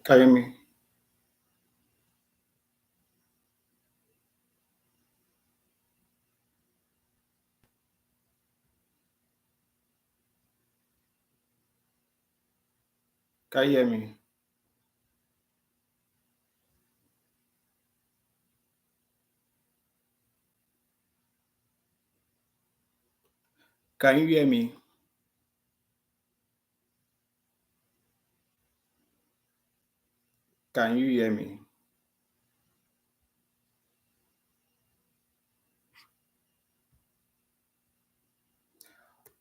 Can you hear me? Can you hear me? Can you hear me? Can you hear me?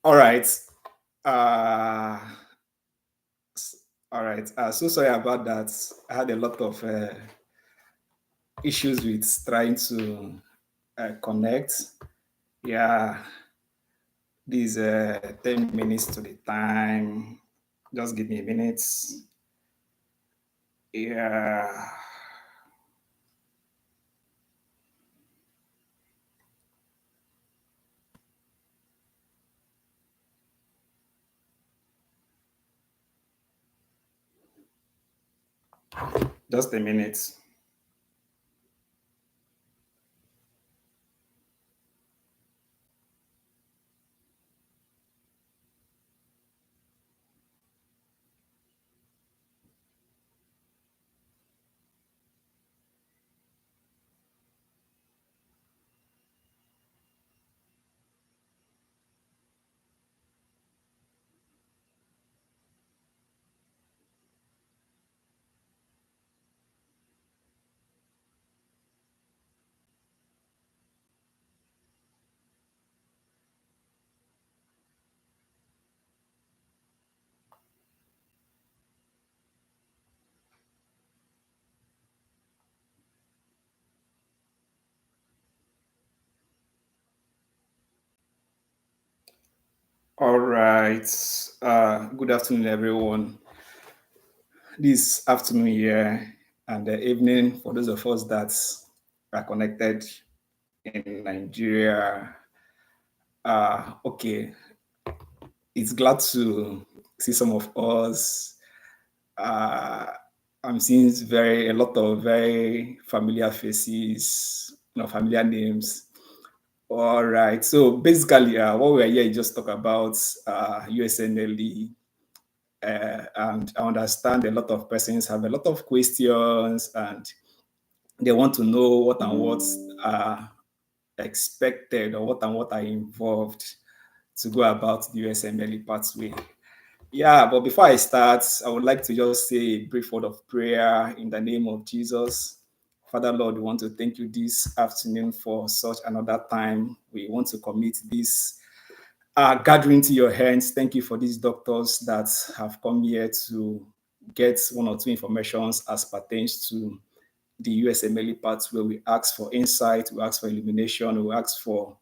All right. Uh, all right. So sorry about that. I had a lot of issues with trying to connect. Yeah, these 10 minutes to the time. Just give me a minute. Yeah, just a minute. All right. Good afternoon, everyone. This afternoon here and the evening for those of us that are connected in Nigeria. Okay, it's glad to see some of us. Uh, I'm seeing a lot of very familiar faces, familiar names. All right. So basically, what we're here is just talk about USMLE. And I understand a lot of persons have a lot of questions and they want to know what and what are expected or what and what are involved to go about the USMLE pathway. Yeah, but before I start, I would like to just say a brief word of prayer in the name of Jesus. Father Lord, we want to thank you this afternoon for such another time. We want to commit this gathering to your hands. Thank you for these doctors that have come here to get one or two informations as pertains to the USMLE parts where we ask for insight, we ask for illumination, we ask for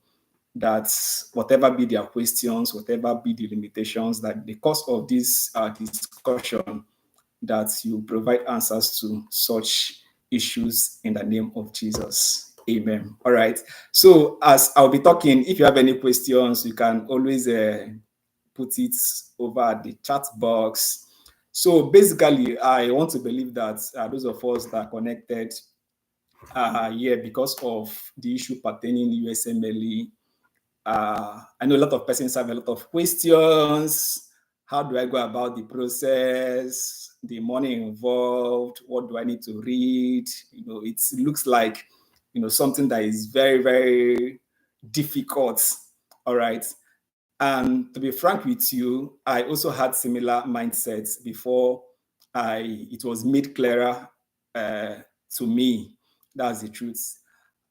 that whatever be their questions, whatever be the limitations, that because of this discussion, that you provide answers to such issues in the name of Jesus. Amen. All right. So as I'll be talking, if you have any questions, you can always put it over at the chat box. So basically, I want to believe that those of us that are connected here because of the issue pertaining to USMLE. I know a lot of persons have a lot of questions. How do I go about the process? The money involved? What do I need to read? It looks like something that is very, very difficult. All right. And to be frank with you, I also had similar mindsets before it was made clearer uh, to me. That's the truth.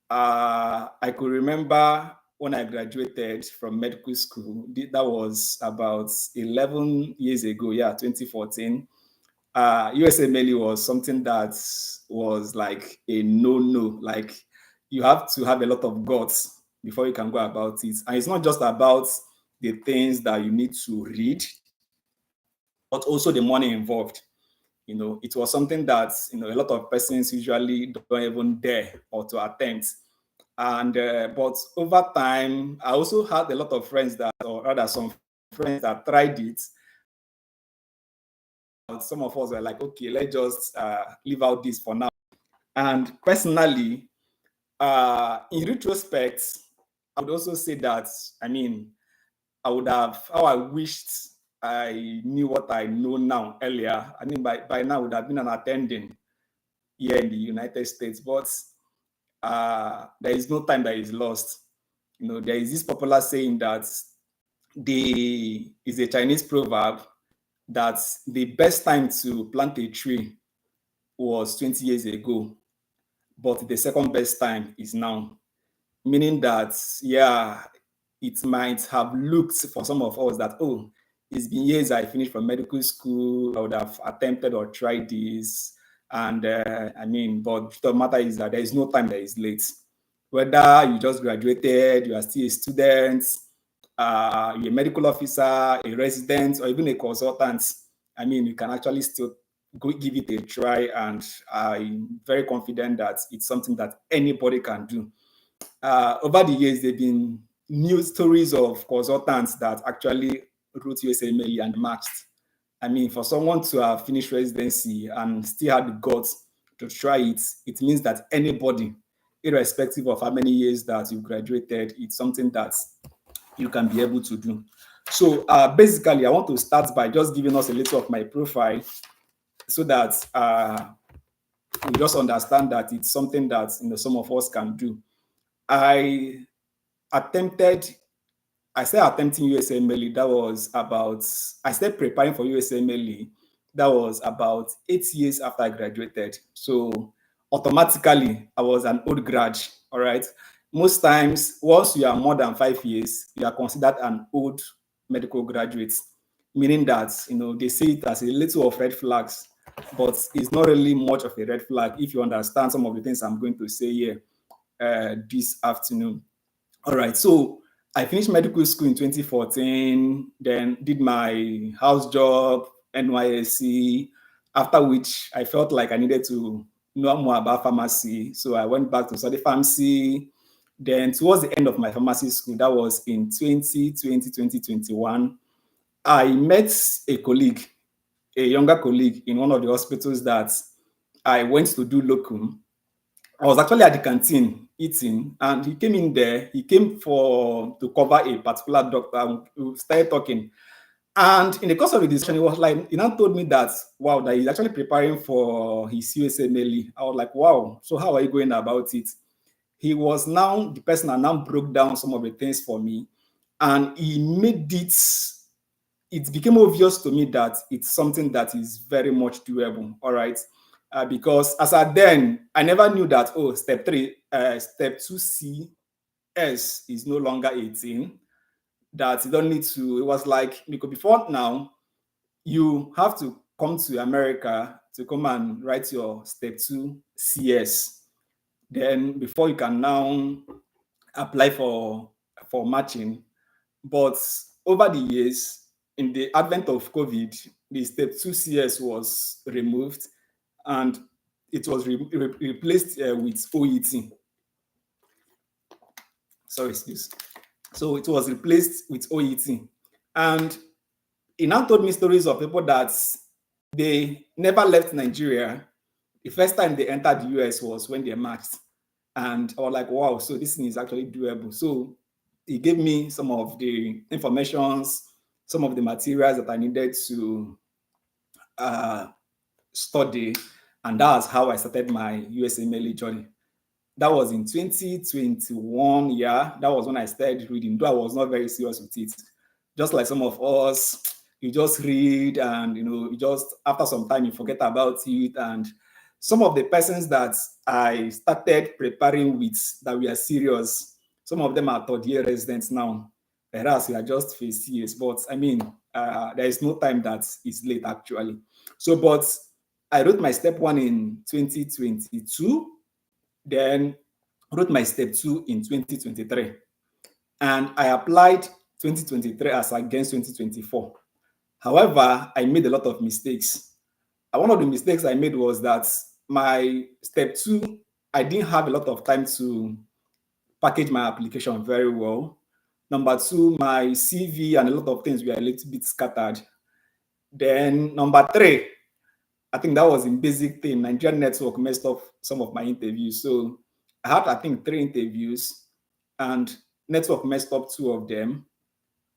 I could remember when I graduated from medical school, that was about 11 years ago, yeah, 2014. USMLE was something that was like a no-no. Like you have to have a lot of guts before you can go about it. And it's not just about the things that you need to read, but also the money involved. It was something that a lot of persons usually don't even dare or to attempt. And but over time, I also had a lot of friends that, or rather, some friends that tried it, some of us were like, okay, let's just leave out this for now. And personally, in retrospect, I would also say that, I mean, how I wished I knew what I know now earlier. I mean, by now I would have been an attending here in the United States, but there is no time that is lost. You know, there is this popular saying that is a Chinese proverb that the best time to plant a tree was 20 years ago, but the second best time is now. Meaning that, yeah, it might have looked for some of us that, oh, it's been years I finished from medical school, I would have attempted or tried this. And I mean, but the matter is that there is no time that is late. Whether you just graduated, you are still a student, you're a medical officer, a resident, or even a consultant, I mean, you can actually still go give it a try. And I'm very confident that it's something that anybody can do. Over the years, there have been news stories of consultants that actually wrote USMLE and matched. I mean, for someone to have finished residency and still had the guts to try it, it means that anybody, irrespective of how many years that you graduated, it's something that you can be able to do. So basically, I want to start by just giving us a little of my profile so that we just understand that it's something that some of us can do. I attempted, I started attempting USMLE. I started preparing for USMLE. That was about 8 years after I graduated. So automatically, I was an old grad. All right. Most times, once you are more than 5 years, you are considered an old medical graduate, meaning that they see it as a little of red flags, but it's not really much of a red flag if you understand some of the things I'm going to say here this afternoon. All right, so I finished medical school in 2014, then did my house job, NYSC, after which I felt like I needed to know more about pharmacy. So I went back to study pharmacy. Then towards the end of my pharmacy school, that was in 2020, 2021, I met a colleague, a younger colleague in one of the hospitals that I went to do locum. I was actually at the canteen eating, and he came in there. He came to cover a particular doctor. We started talking, and in the course of the discussion, he was like, he now told me that wow, that he's actually preparing for his USMLE. I was like, wow. So how are you going about it? He was now the person that now broke down some of the things for me, and he made it. It became obvious to me that it's something that is very much doable. All right. Because as at then, I never knew that, step 2CS is no longer 18, that you don't need to, it was like, because before now, you have to come to America to come and write your step 2CS. Then before you can now apply for matching. But over the years, in the advent of COVID, the step 2CS was removed and it was replaced with OET. Sorry, excuse. So it was replaced with OET. And he now told me stories of people that they never left Nigeria. The first time they entered the US was when they matched. And I was like, wow, so this thing is actually doable. So he gave me some of the informations, some of the materials that I needed to study. And that's how I started my USMLE journey. That was in 2021. Yeah, that was when I started reading, though I was not very serious with it. Just like some of us, you just read and, you just, after some time, you forget about it. And some of the persons that I started preparing with that we are serious, some of them are third-year residents now, whereas we are just first years. But I mean, there is no time that is late, actually. So, but I wrote my step 1 in 2022, then wrote my step 2 in 2023. And I applied 2023 as against 2024. However, I made a lot of mistakes. And one of the mistakes I made was that my step 2, I didn't have a lot of time to package my application very well. Number 2, my CV and a lot of things were a little bit scattered. Then number 3, I think that was a basic thing. Nigerian network messed up some of my interviews. So I had, I think, 3 interviews, and network messed up 2 of them.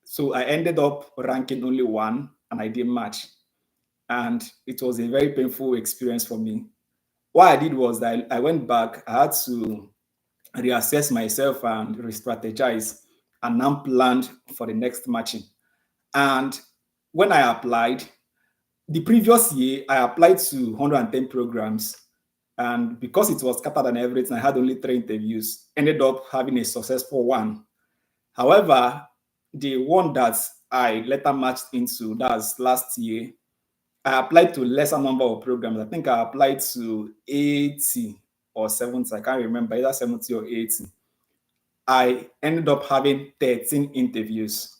So I ended up ranking only one, and I didn't match. And it was a very painful experience for me. What I did was that I went back. I had to reassess myself and re-strategize, and now planned for the next matching. And when I applied, the previous year, I applied to 110 programs. And because it was scattered and everything, I had only 3 interviews, ended up having a successful one. However, the one that I later matched into, that's last year, I applied to lesser number of programs. I think I applied to 80 or 70. I can't remember, either 70 or 80. I ended up having 13 interviews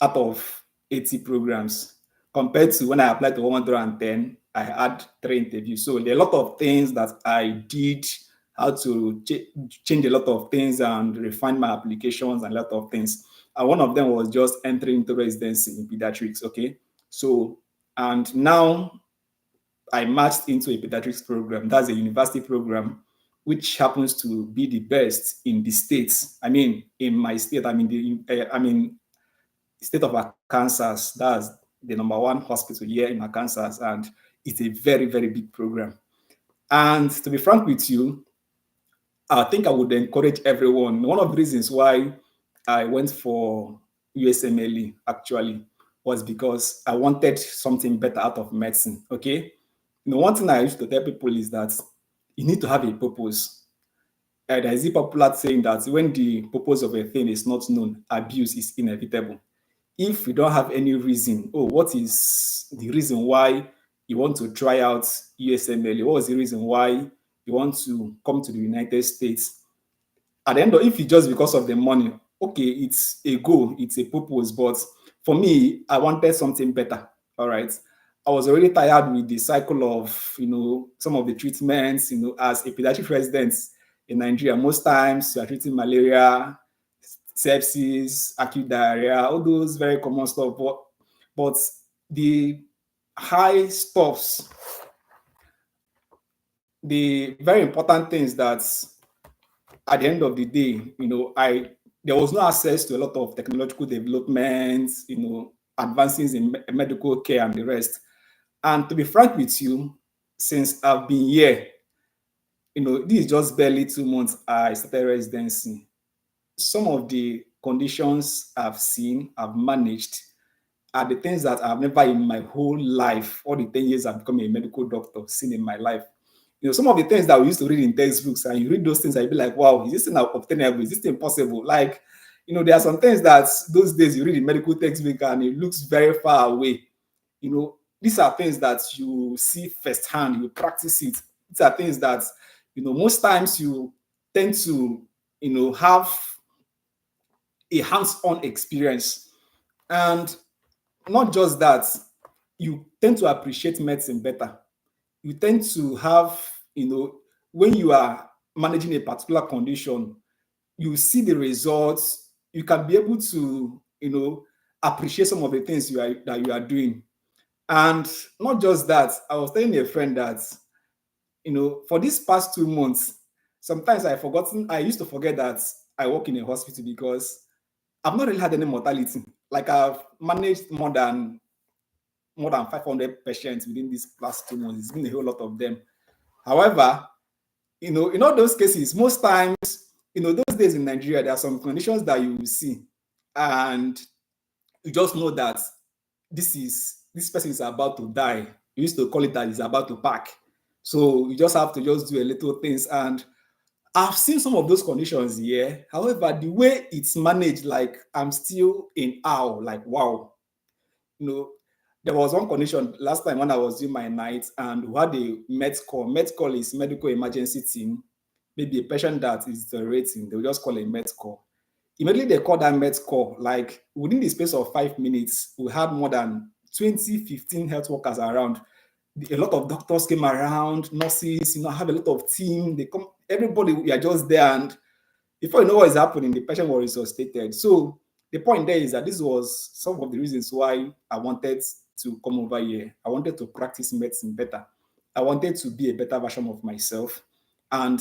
out of 80 programs, compared to when I applied to 110, I had 3 interviews. So there are a lot of things that I did, how to change a lot of things and refine my applications and a lot of things. And one of them was just entering into residency in pediatrics. Okay. So, and now I matched into a pediatrics program. That's a university program, which happens to be the best in the states. I mean, in my state, I mean, state of Arkansas. That's the #1 hospital here in Arkansas, and it's a very, very big program. And to be frank with you, I think I would encourage everyone. One of the reasons why I went for USMLE actually was because I wanted something better out of medicine. Okay. One thing I used to tell people is that you need to have a purpose. There is a popular saying that when the purpose of a thing is not known, abuse is inevitable. If you don't have any reason, oh, what is the reason why you want to try out USMLE? What was the reason why you want to come to the United States? At the end of, if it's just because of the money, okay, it's a goal, it's a purpose. But for me, I wanted something better. All right. I was already tired with the cycle of, some of the treatments, as a pediatric resident in Nigeria. Most times you are treating malaria, sepsis, acute diarrhea, all those very common stuff. But the high stuffs, the very important things that at the end of the day, there was no access to a lot of technological developments, advances in medical care and the rest. And to be frank with you, since I've been here, this is just barely 2 months I started residency. Some of the conditions I've seen, I've managed, are the things that I've never in my whole life, all the 10 years I've become a medical doctor, seen in my life. Some of the things that we used to read in textbooks, and you read those things, and you be like, wow, is this thing obtainable? Is this thing possible? Like, there are some things that those days you read in medical textbook and it looks very far away. These are things that you see firsthand, you practice it. These are things that, most times you tend to, have a hands-on experience. And not just that, you tend to appreciate medicine better. You tend to have, when you are managing a particular condition, you see the results, you can be able to, appreciate some of the things that you are doing. And not just that, I was telling a friend that, for these past 2 months, sometimes I used to forget that I work in a hospital, because I've not really had any mortality. Like, I've managed more than 500 patients within these last 2 months. It's been a whole lot of them. However, in all those cases, most times, those days in Nigeria, there are some conditions that you will see, and you just know that this person is about to die. You used to call it that he's about to pack. So you just have to just do a little things. And I've seen some of those conditions here. However, the way it's managed, like, I'm still in awe, like, wow. There was one condition last time when I was doing my night, and we had a med call. Med call is medical emergency team. Maybe a patient that is deteriorating, they'll just call a med call. Immediately they called that med call, like, within the space of 5 minutes, we had more than 15 health workers around. A lot of doctors came around, nurses, have a lot of team. They come, everybody, we are just there, and before you know what is happening, the patient was resuscitated. So the point there is that this was some of the reasons why I wanted to come over here. I wanted to practice medicine better. I wanted to be a better version of myself. And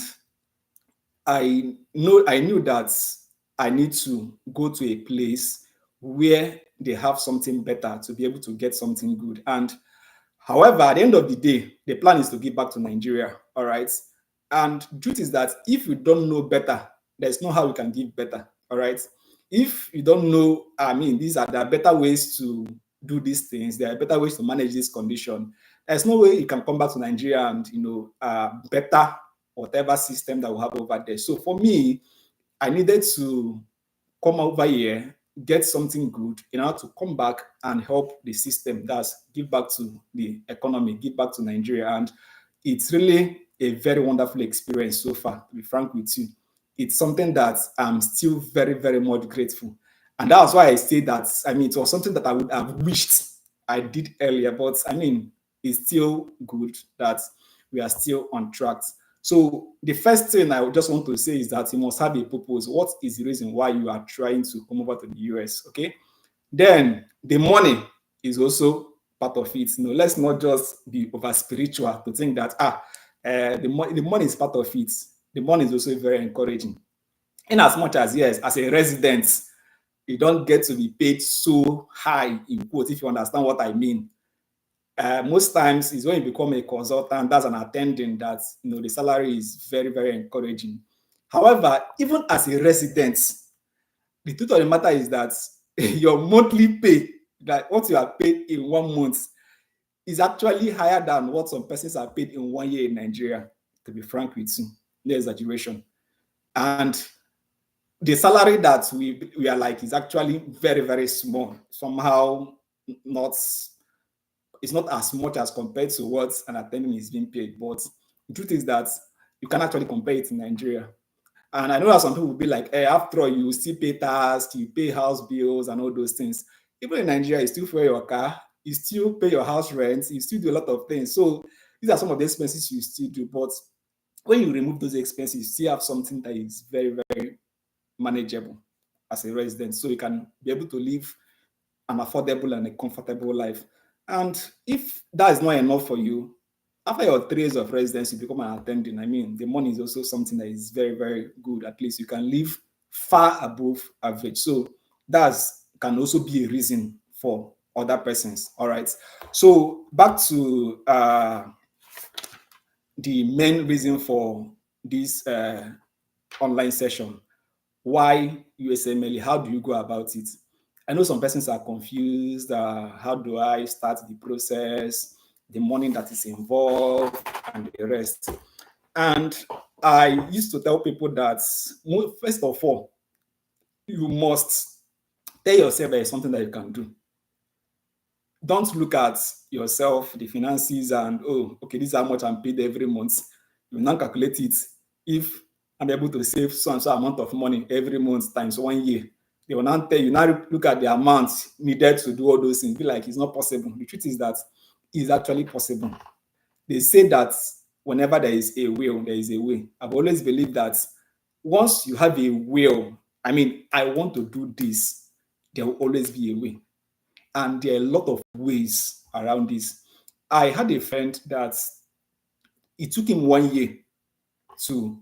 I knew that I need to go to a place where they have something better to be able to get something good. And however, at the end of the day, the plan is to give back to Nigeria. All right. And the truth is that if you don't know better, there's no how you can give better. All right. If you don't know, I mean, there are better ways to do these things. There are better ways to manage this condition. There's no way you can come back to Nigeria and better whatever system that we have over there. So for me, I needed to come over here, get something good in order to come back and help the system. That's give back to the economy, give back to Nigeria. And it's really a very wonderful experience so far, to be frank with you. It's something that I'm still very, very much grateful. And that's why I say that, I mean, it was something that I would have wished I did earlier, but I mean, it's still good that we are still on track. So the first thing I would just want to say is that you must have a purpose. What is the reason why you are trying to come over to the US? Okay. Then the money is also part of it. Let's not just be over spiritual to think that the money is part of it. The money is also very encouraging. In as much as yes, as a resident, you don't get to be paid so high in quotes, if you understand what I mean. Most times is when you become a consultant, that's an attending, that the salary is very, very encouraging. However, even as a resident, the truth of the matter is that your monthly pay, that what you are paid in 1 month, is actually higher than what some persons are paid in 1 year in Nigeria, to be frank with you. No exaggeration. And the salary that we are like is actually very, very small. Somehow not it's not as much as compared to what an attending is being paid. But the truth is that you can actually compare it in Nigeria. And I know that some people will be like, hey, after all, you still pay tax, you pay house bills and all those things. Even in Nigeria, you still fuel your car, you still pay your house rent, you still do a lot of things. So these are some of the expenses you still do. But when you remove those expenses, you still have something that is very, very manageable as a resident. So you can be able to live an affordable and a comfortable life. And if that is not enough for you, after your 3 years of residency, you become an attending. I mean, the money is also something that is very, very good. At least you can live far above average. So that can also be a reason for other persons. All right. So back to the main reason for this online session. Why USMLE? How do you go about it? I know some persons are confused. How do I start the process? The money that is involved and the rest. And I used to tell people that, first of all, you must tell yourself there is something that you can do. Don't look at yourself, the finances, and oh, okay, this is how much I'm paid every month. You now calculate it. If I'm able to save so and so amount of money every month times 1 year, they will now tell you, now look at the amount needed to do all those things. Be like, it's not possible. The truth is that it's actually possible. They say that whenever there is a will, there is a way. I've always believed that once you have a will, I mean, I want to do this, there will always be a way. And there are a lot of ways around this. I had a friend that it took him 1 year to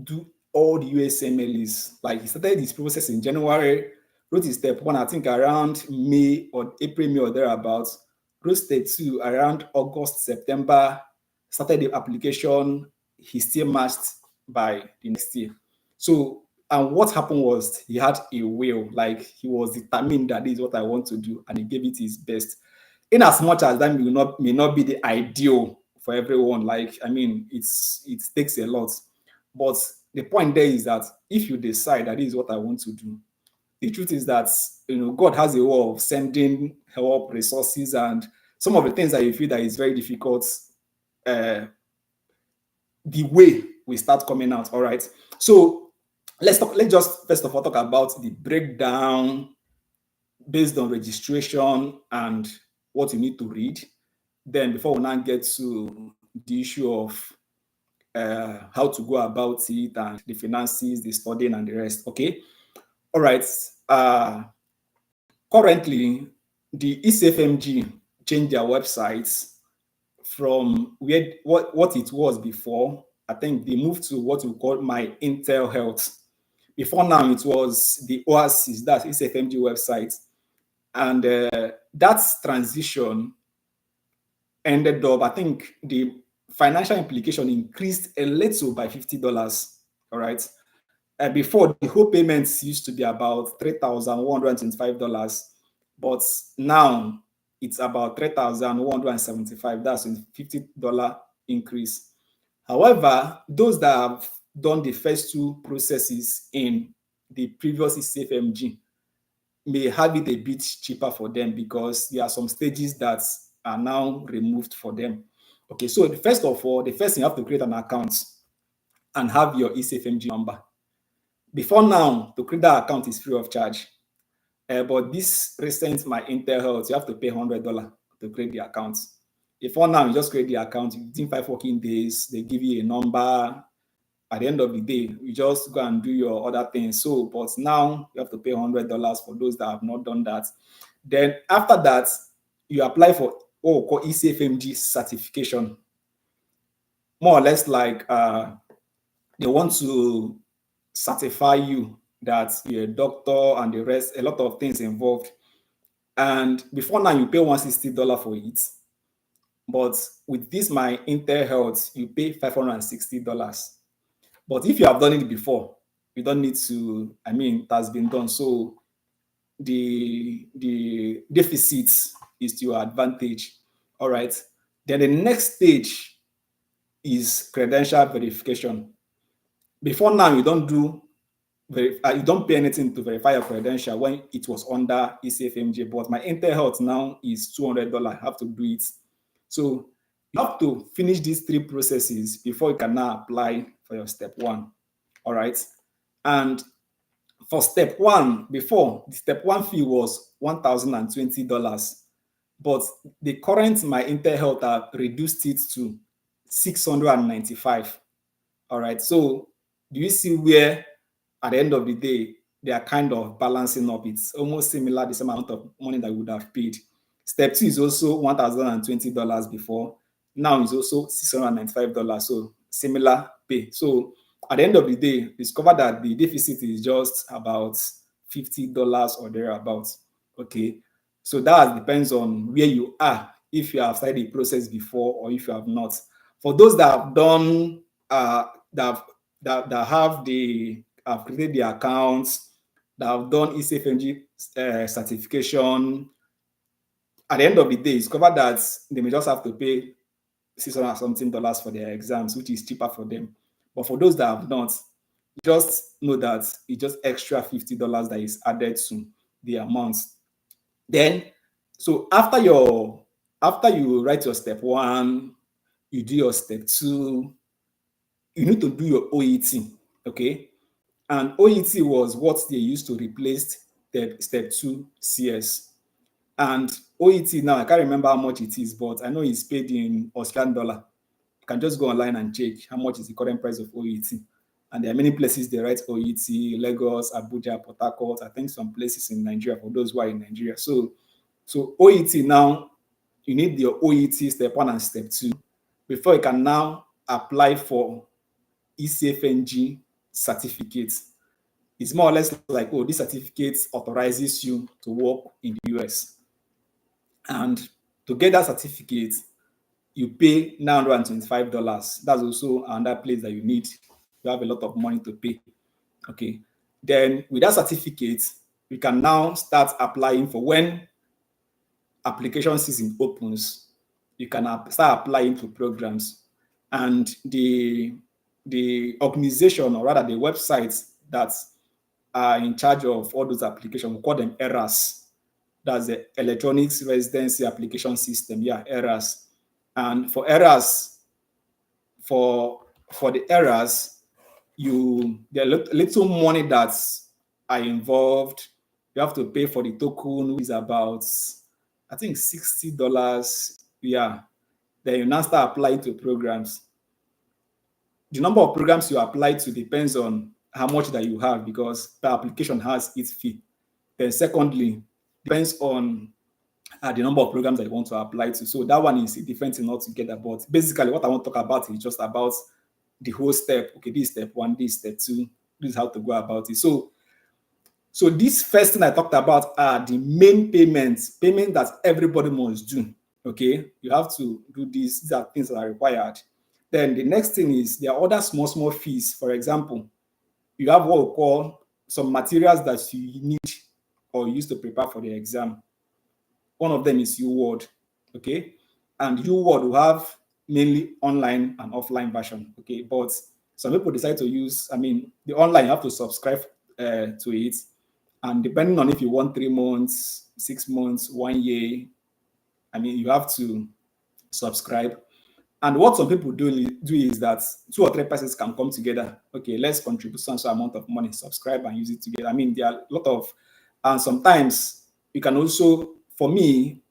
do all the USMLEs. Like he started his process in January, wrote his step one, I think around May or April, May or thereabouts, wrote step two around August, September, started the application, he still matched by the next year. So, and what happened was he had a will, like he was determined that this is what I want to do, and he gave it his best. In as much as that may not be the ideal for everyone, like I mean, it takes a lot. But the point there is that if you decide that this is what I want to do, the truth is that God has a way of sending help, resources, and some of the things that you feel that is very difficult, the way we start coming out. All right. So let's just first of all talk about the breakdown based on registration and what you need to read. Then before we now get to the issue of how to go about it and the finances, the studying and the rest. Okay. All right. Currently, the ECFMG changed their websites from what it was before. I think they moved to what we call My Intel Health. Before now, it was the Oasis, that's SFMG website. And that transition ended up, I think the financial implication increased a little by $50. All right. Before, the whole payments used to be about $3,125, but now it's about $3,175. That's a $50 increase. However, those that have done the first two processes in the previous CFMG may have it a bit cheaper for them because there are some stages that are now removed for them. Okay, so first of all, the first thing you have to create an account and have your ECFMG number. Before now, to create that account is free of charge. But this recent My Intel Health, you have to pay $100 to create the account. Before now, you just create the account within 5 working days. They give you a number. At the end of the day, you just go and do your other things. So, but now you have to pay $100 for those that have not done that. Then after that, you apply for called ECFMG certification. More or less like they want to certify you that you're a doctor and the rest, a lot of things involved. And before now, you pay $160 for it. But with this My Intel Health, you pay $560. But if you have done it before, you don't need to, I mean, it has been done. So the deficit is to your advantage. All right. Then the next stage is credential verification. Before now, you don't pay anything to verify your credential when it was under ECFMG, but My Intel Health now is $200. I have to do it. So you have to finish these three processes before you can now apply for your step one. All right. And for step one, before, the step one fee was $1,020, but the current My Intel Health have reduced it to $695. All right. So do you see where at the end of the day, they are kind of balancing up? It's almost similar, the same amount of money that you would have paid. Step two is also $1,020 before. Now it's also $695. So similar pay. So at the end of the day, discover that the deficit is just about $50 or thereabouts. Okay. So that depends on where you are, if you have started the process before or if you have not. For those that have done that have created the accounts, that have done ECFMG certification, at the end of the day, discover that they may just have to pay $600 something for their exams, which is cheaper for them. But for those that have not, just know that it's just extra $50 that is added to the amount. Then, so after you write your step one, you do your step two, you need to do your OET, okay? And OET was what they used to replace the step two CS. And OET now, I can't remember how much it is, but I know it's paid in Australian dollar. You can just go online and check how much is the current price of OET. And there are many places they write OET, Lagos, Abuja, Port Harcourt, I think some places in Nigeria for those who are in Nigeria. So OET now, you need your OET step one and step two before you can now apply for ECFNG certificate. It's more or less like, oh, this certificate authorizes you to work in the US. And to get that certificate, you pay $925. That's also another place that you need. You have a lot of money to pay. Okay. Then with that certificate, we can now start applying for when application season opens. You can start applying to programs. And the organization, or rather the websites that are in charge of all those applications, we call them ERAS. That's the Electronics Residency Application System. Yeah, ERAS. And for ERAS, for the ERAS, there are little money that's are involved. You have to pay for the token, which is about, I think, $60. Yeah. Then you now start applying to programs. The number of programs you apply to depends on how much that you have, because the application has its fee. Then secondly, depends on the number of programs that you want to apply to. So that one is a different thing altogether. But basically, what I want to talk about is just about the whole step. Okay, this is step one, this is step two, this is how to go about it. So this first thing I talked about are the main payments that everybody must do. Okay, you have to do this. These are things that are required. Then the next thing is there are other small fees. For example, you have what we call some materials that you need or use to prepare for the exam. One of them is UWord, okay? And UWord will have mainly online and offline version, okay? But some people decide to use, the online, you have to subscribe to it. And depending on if you want 3 months, 6 months, 1 year, you have to subscribe. And what some people do is that 2 or 3 persons can come together. Okay, let's contribute some amount of money, subscribe and use it together. There are a lot of, and sometimes you can also, for me,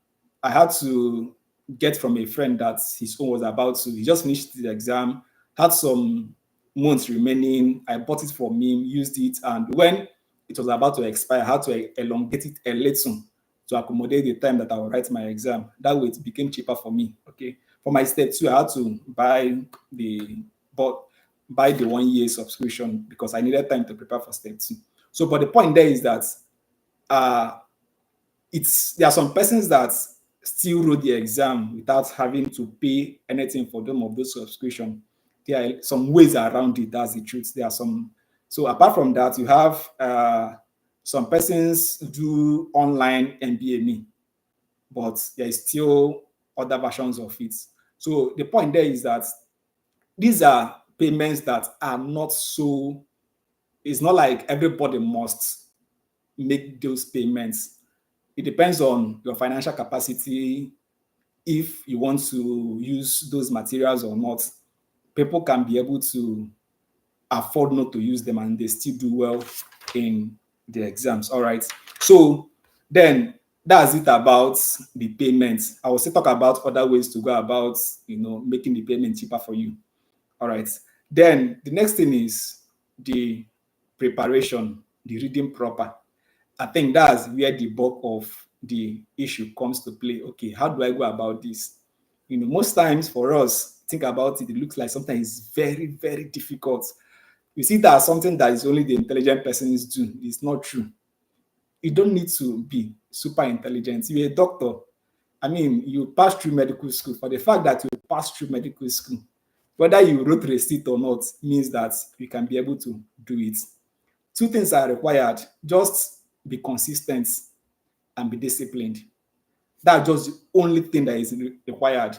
I had to get from a friend that his own was about to, he just finished the exam, had some months remaining. I bought it from him, used it, and when it was about to expire, I had to elongate it a little to accommodate the time that I will write my exam. That way it became cheaper for me. Okay. For my step two, I had to buy the 1 year subscription because I needed time to prepare for step two. So, but the point there is that uh, there are some persons that still wrote the exam without having to pay anything for them of those subscription. There are some ways around it. That's the truth. There are some. So apart from that, you have some persons do online MBME, but there is still other versions of it. So the point there is that these are payments that are not so, it's not like everybody must make those payments. It depends on your financial capacity, if you want to use those materials or not. People can be able to afford not to use them and they still do well in the exams. All right. So then that's it about the payments. I will still talk about other ways to go about, making the payment cheaper for you. All right. Then the next thing is the preparation, the reading proper. I think that's where the bulk of the issue comes to play. Okay, how do I go about this? Most times for us, think about it, it looks like something is very, very difficult. You see that something that is only the intelligent persons do. It's not true. You don't need to be super intelligent. You're a doctor. You passed through medical school. For the fact that you passed through medical school, whether you wrote receipt or not, means that you can be able to do it. 2 things are required. Just be consistent and be disciplined. That's just the only thing that is required.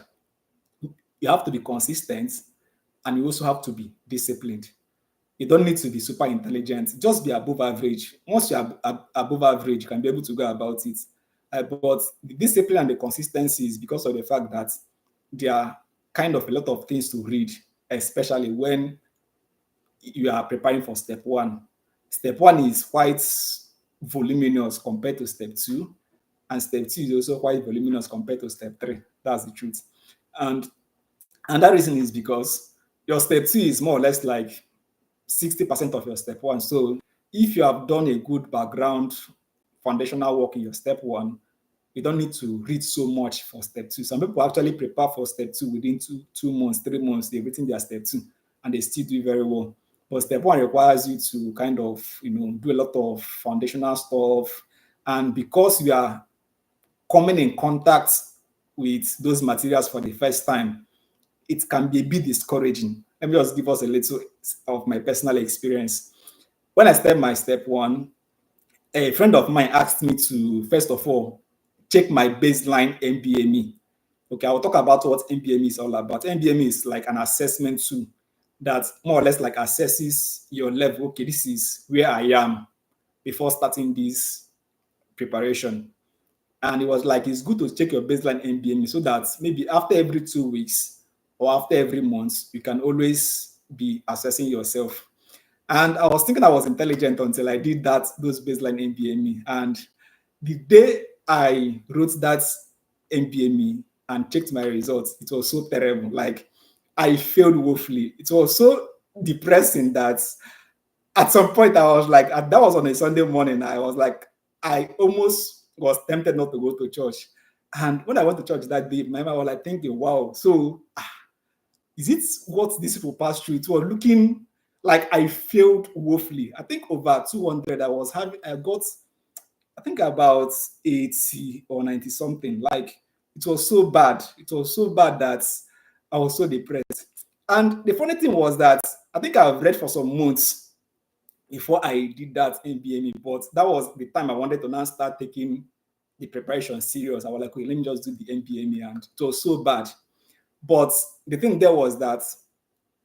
You have to be consistent and you also have to be disciplined. You don't need to be super intelligent. Just be above average. Once you're above average, you can be able to go about it. But the discipline and the consistency is because of the fact that there are kind of a lot of things to read, especially when you are preparing for step one. Step one is quite voluminous compared to step two, and step two is also quite voluminous compared to step three. That's the truth. And that reason is because your step two is more or less like 60% of your step one. So if you have done a good background foundational work in your step one, you don't need to read so much for step two. Some people actually prepare for step two within 2 months, 3 months, they've written their step two and they still do very well. But step one requires you to kind of, do a lot of foundational stuff. And because you are coming in contact with those materials for the first time, it can be a bit discouraging. Let me just give us a little of my personal experience. When I started my step one, a friend of mine asked me to, first of all, check my baseline MBME. Okay, I will talk about what MBME is all about. MBME is like an assessment tool that more or less like assesses your level. Okay, this is where I am before starting this preparation. And it was like, it's good to check your baseline MBME so that maybe after every 2 weeks or after every month, you can always be assessing yourself. And I was thinking I was intelligent until I did those baseline MBME. And the day I wrote that MBME and checked my results, it was so terrible. Like, I failed woefully. It was so depressing that at some point I was like, that was on a Sunday morning. I was like, I almost was tempted not to go to church. And when I went to church that day, my mom was like thinking, wow, so is it what these people pass through? It was looking like I failed woefully. I think over 200, I got, I think about 80 or 90 something. Like it was so bad. It was so bad that I was so depressed. And the funny thing was that I think I've read for some months before I did that MBME, but that was the time I wanted to now start taking the preparation serious. I was like, okay, let me just do the MBME, and it was so bad. But the thing there was that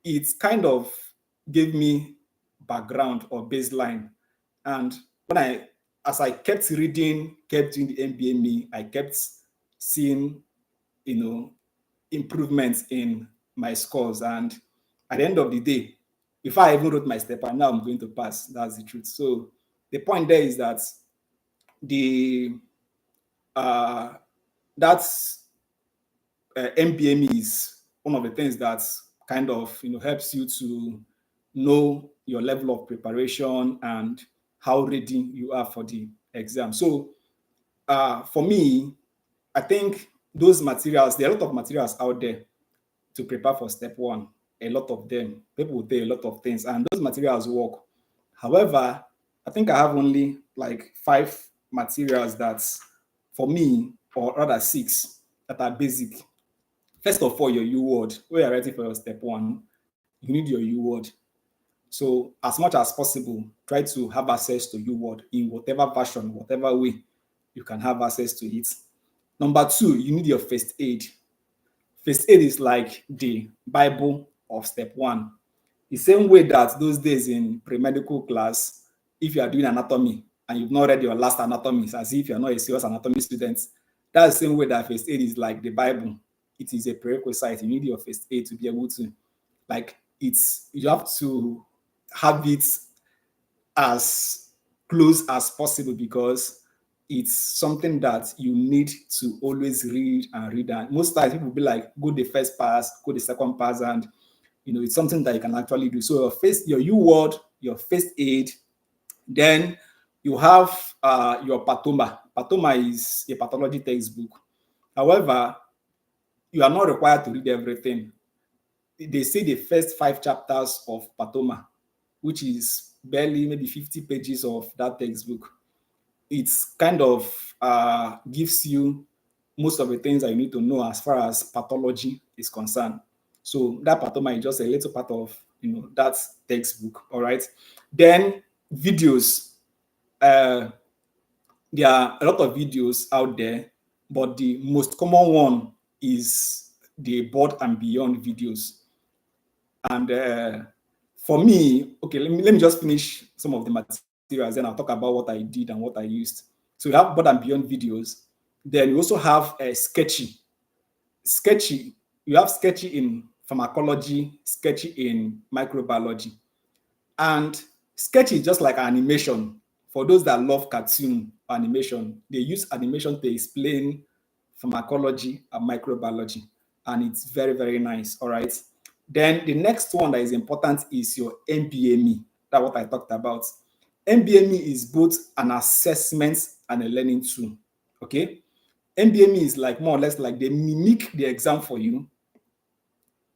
it kind of gave me background or baseline. And as I kept reading, kept doing the MBME, I kept seeing, improvements in my scores. And at the end of the day, if I even wrote my step, and now I'm going to pass. That's the truth. So the point there is that the uh, that's MBME is one of the things that kind of helps you to know your level of preparation and how ready you are for the exam. So for me, I think those materials, there are a lot of materials out there to prepare for step one. A lot of them, people will tell you a lot of things, and those materials work. However, I think I have only like 5 materials that, for me, or rather 6, that are basic. First of all, your U word. When you're writing for your step one, you need your U word. So, as much as possible, try to have access to U word in whatever version, whatever way you can have access to it. Number 2, you need your first aid. First aid is like the Bible of step one. The same way that those days in pre-medical class, if you are doing anatomy and you've not read your last anatomy, it's as if you're not a serious anatomy student. That's the same way that first aid is like the Bible. It is a prerequisite. You need your first aid to be able to, like, you have to have it as close as possible, because it's something that you need to always read and read. And most times people will be like, go the first pass, go the second pass, and it's something that you can actually do. So your U word, your first aid, then you have your Patoma. Patoma is a pathology textbook. However, you are not required to read everything. They say the first 5 chapters of Patoma, which is barely maybe 50 pages of that textbook. It's kind of gives you most of the things that you need to know as far as pathology is concerned. So that Patoma is just a little part of that textbook. All right. Then videos. There are a lot of videos out there, but the most common one is the Board and Beyond videos. And for me, okay, let me just finish some of the materials, then I'll talk about what I did and what I used. So you have Board and Beyond videos. Then you also have Sketchy. Sketchy, you have Sketchy in pharmacology, Sketchy in microbiology. And Sketchy is just like animation. For those that love cartoon animation, they use animation to explain pharmacology and microbiology. And it's very, very nice. All right. Then the next one that is important is your MBME. That's what I talked about. MBME is both an assessment and a learning tool. Okay. MBME is like more or less like they mimic the exam for you,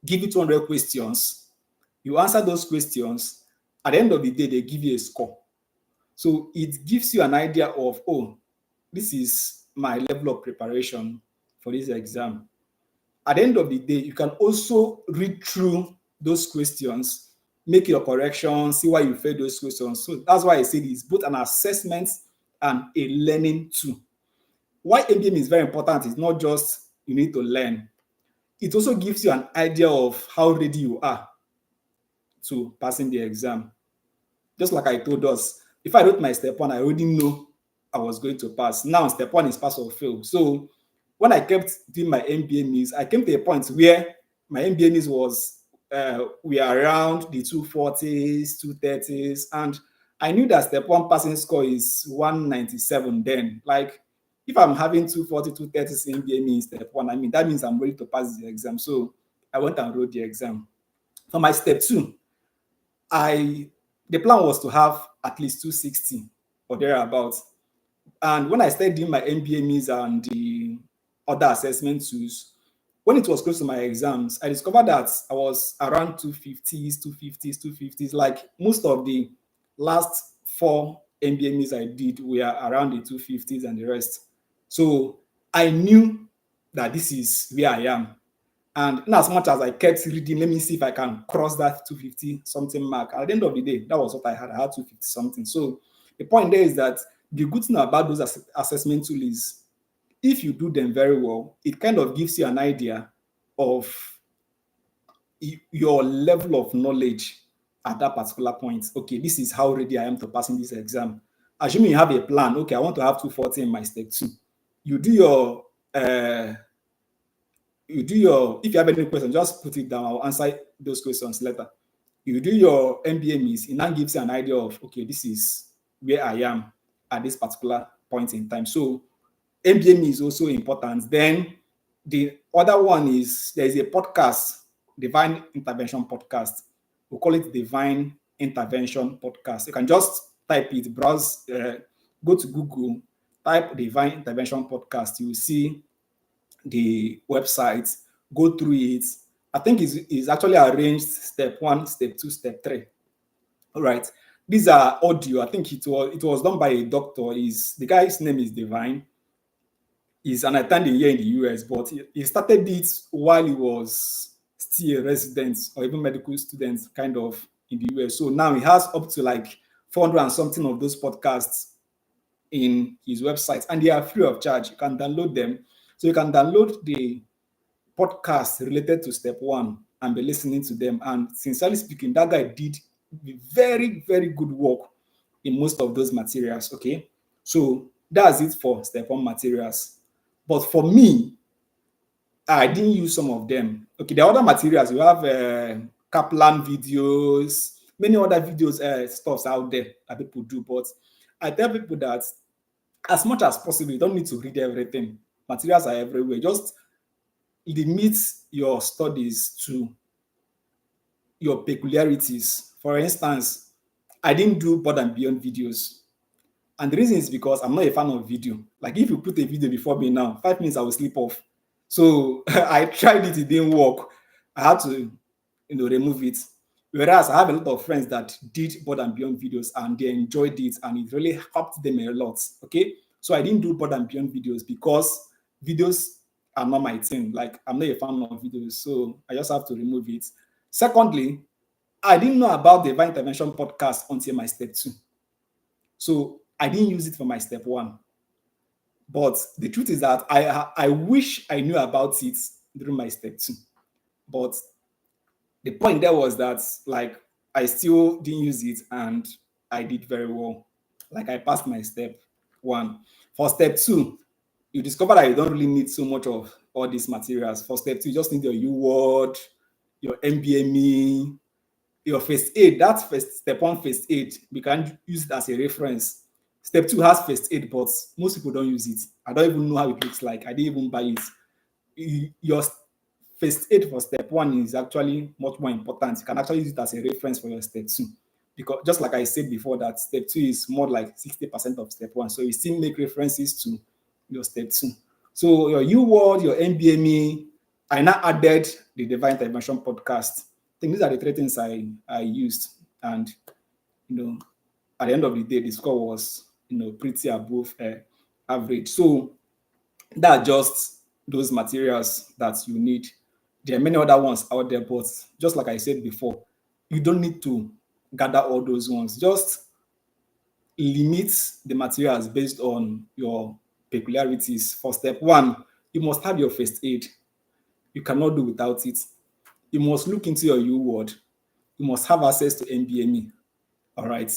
give you 200 questions. You answer those questions. At the end of the day, they give you a score. So it gives you an idea of, oh, this is my level of preparation for this exam. At the end of the day, you can also read through those questions, make your corrections, see why you failed those questions. So that's why I said it's both an assessment and a learning tool. Why MBM is very important is not just you need to learn. It also gives you an idea of how ready you are to passing the exam. Just like I told us, if I wrote my step one, I already know I was going to pass. Now step one is pass or fail. So when I kept doing my MBMEs, I came to a point where my MBMEs was we are around the 240s, 230s, and I knew that step one passing score is 197 then. Like if I'm having 240, 230s MBME in step one, I mean that means I'm ready to pass the exam. So I went and wrote the exam. For my step two, the plan was to have at least 260 or thereabouts. And when I started doing my MBMEs and other assessment tools. When it was close to my exams, I discovered that I was around 250s, 250s, 250s. Like most of the last 4 MBMEs I did were around the 250s and the rest. So I knew that this is where I am. And in as much as I kept reading, let me see if I can cross that 250 something mark. At the end of the day, that was what I had. I had 250 something. So the point there is that the good thing about those assessment tools is if you do them very well, it kind of gives you an idea of your level of knowledge at that particular point. Okay, this is how ready I am to passing this exam. Assuming you have a plan, okay, I want to have 240 in my step 2. You do your if you have any questions, just put it down. I'll answer those questions later. You do your MBMEs, it now gives you an idea of, okay, this is where I am at this particular point in time. So MBME is also important. Then the other one is there is a podcast, Divine Intervention Podcast. We call it Divine Intervention Podcast. You can just type it, browse, go to Google, type Divine Intervention Podcast. You will see the website, go through it. I think it's actually arranged step 1, step 2, step 3. All right. These are audio. I think it was done by a doctor. The guy's name is Divine. He's an attending here in the US, but he started it while he was still a resident or even medical student kind of in the US. So now he has up to like 400 and something of those podcasts in his website, and they are free of charge. You can download them. So you can download the podcast related to step 1 and be listening to them. And sincerely speaking, that guy did very, very good work in most of those materials. Okay. So that's it for step 1 materials. But for me, I didn't use some of them. Okay, there are other materials. You have Kaplan videos, many other videos, stuffs out there that people do. But I tell people that as much as possible, you don't need to read everything. Materials are everywhere. Just limit your studies to your peculiarities. For instance, I didn't do Board and Beyond videos. And the reason is because I'm not a fan of video. Like if you put a video before me now, 5 minutes I will sleep off. So I tried it didn't work. I had to, remove it. Whereas I have a lot of friends that did Board and Beyond videos and they enjoyed it and it really helped them a lot. Okay. So I didn't do Board and Beyond videos because videos are not my thing. Like I'm not a fan of videos. So I just have to remove it. Secondly, I didn't know about the Divine Intervention podcast until my step 2. So I didn't use it for my step 1. But the truth is that I wish I knew about it during my step 2. But the point there was that like I still didn't use it and I did very well. Like I passed my step 1. For step 2, you discover that you don't really need so much of all these materials. For step 2, you just need your U-word, your MBME, your first aid. That's step 1 first aid. We can use it as a reference. Step 2 has first aid, but most people don't use it. I don't even know how it looks like. I didn't even buy it. Your first aid for step 1 is actually much more important. You can actually use it as a reference for your step 2. Because just like I said before, that step 2 is more like 60% of step 1. So you still make references to your step 2. So your U-word, your MBME, I now added the Divine Intervention podcast. I think these are the 3 things I used. And, at the end of the day, the score was, pretty above average. So that's just those materials that you need. There are many other ones out there, but just like I said before, you don't need to gather all those ones. Just limit the materials based on your peculiarities. For step 1, you must have your first aid. You cannot do without it. You must look into your U-word. You must have access to MBME. All right.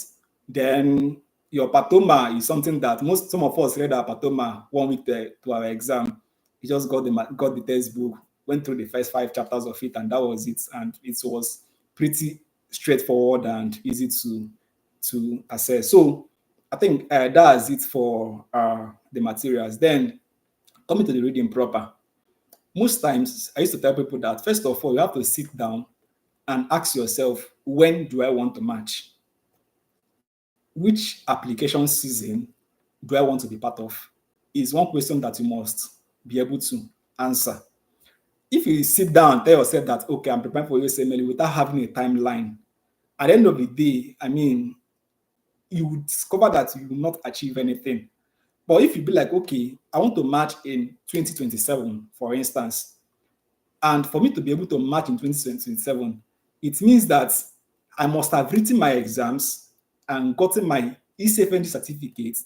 Then your patoma is something that some of us read our patoma 1 week to our exam. We just got the textbook, went through the first 5 chapters of it, and that was it. And it was pretty straightforward and easy to assess. So I think that's it for the materials. Then coming to the reading proper. Most times, I used to tell people that first of all, you have to sit down and ask yourself, when do I want to match? Which application season do I want to be part of? Is one question that you must be able to answer. If you sit down and tell yourself that, okay, I'm preparing for USMLE without having a timeline, at the end of the day, I mean, you would discover that you will not achieve anything. But if you be like, okay, I want to match in 2027, for instance, and for me to be able to match in 2027, it means that I must have written my exams and gotten my ECFNG certificate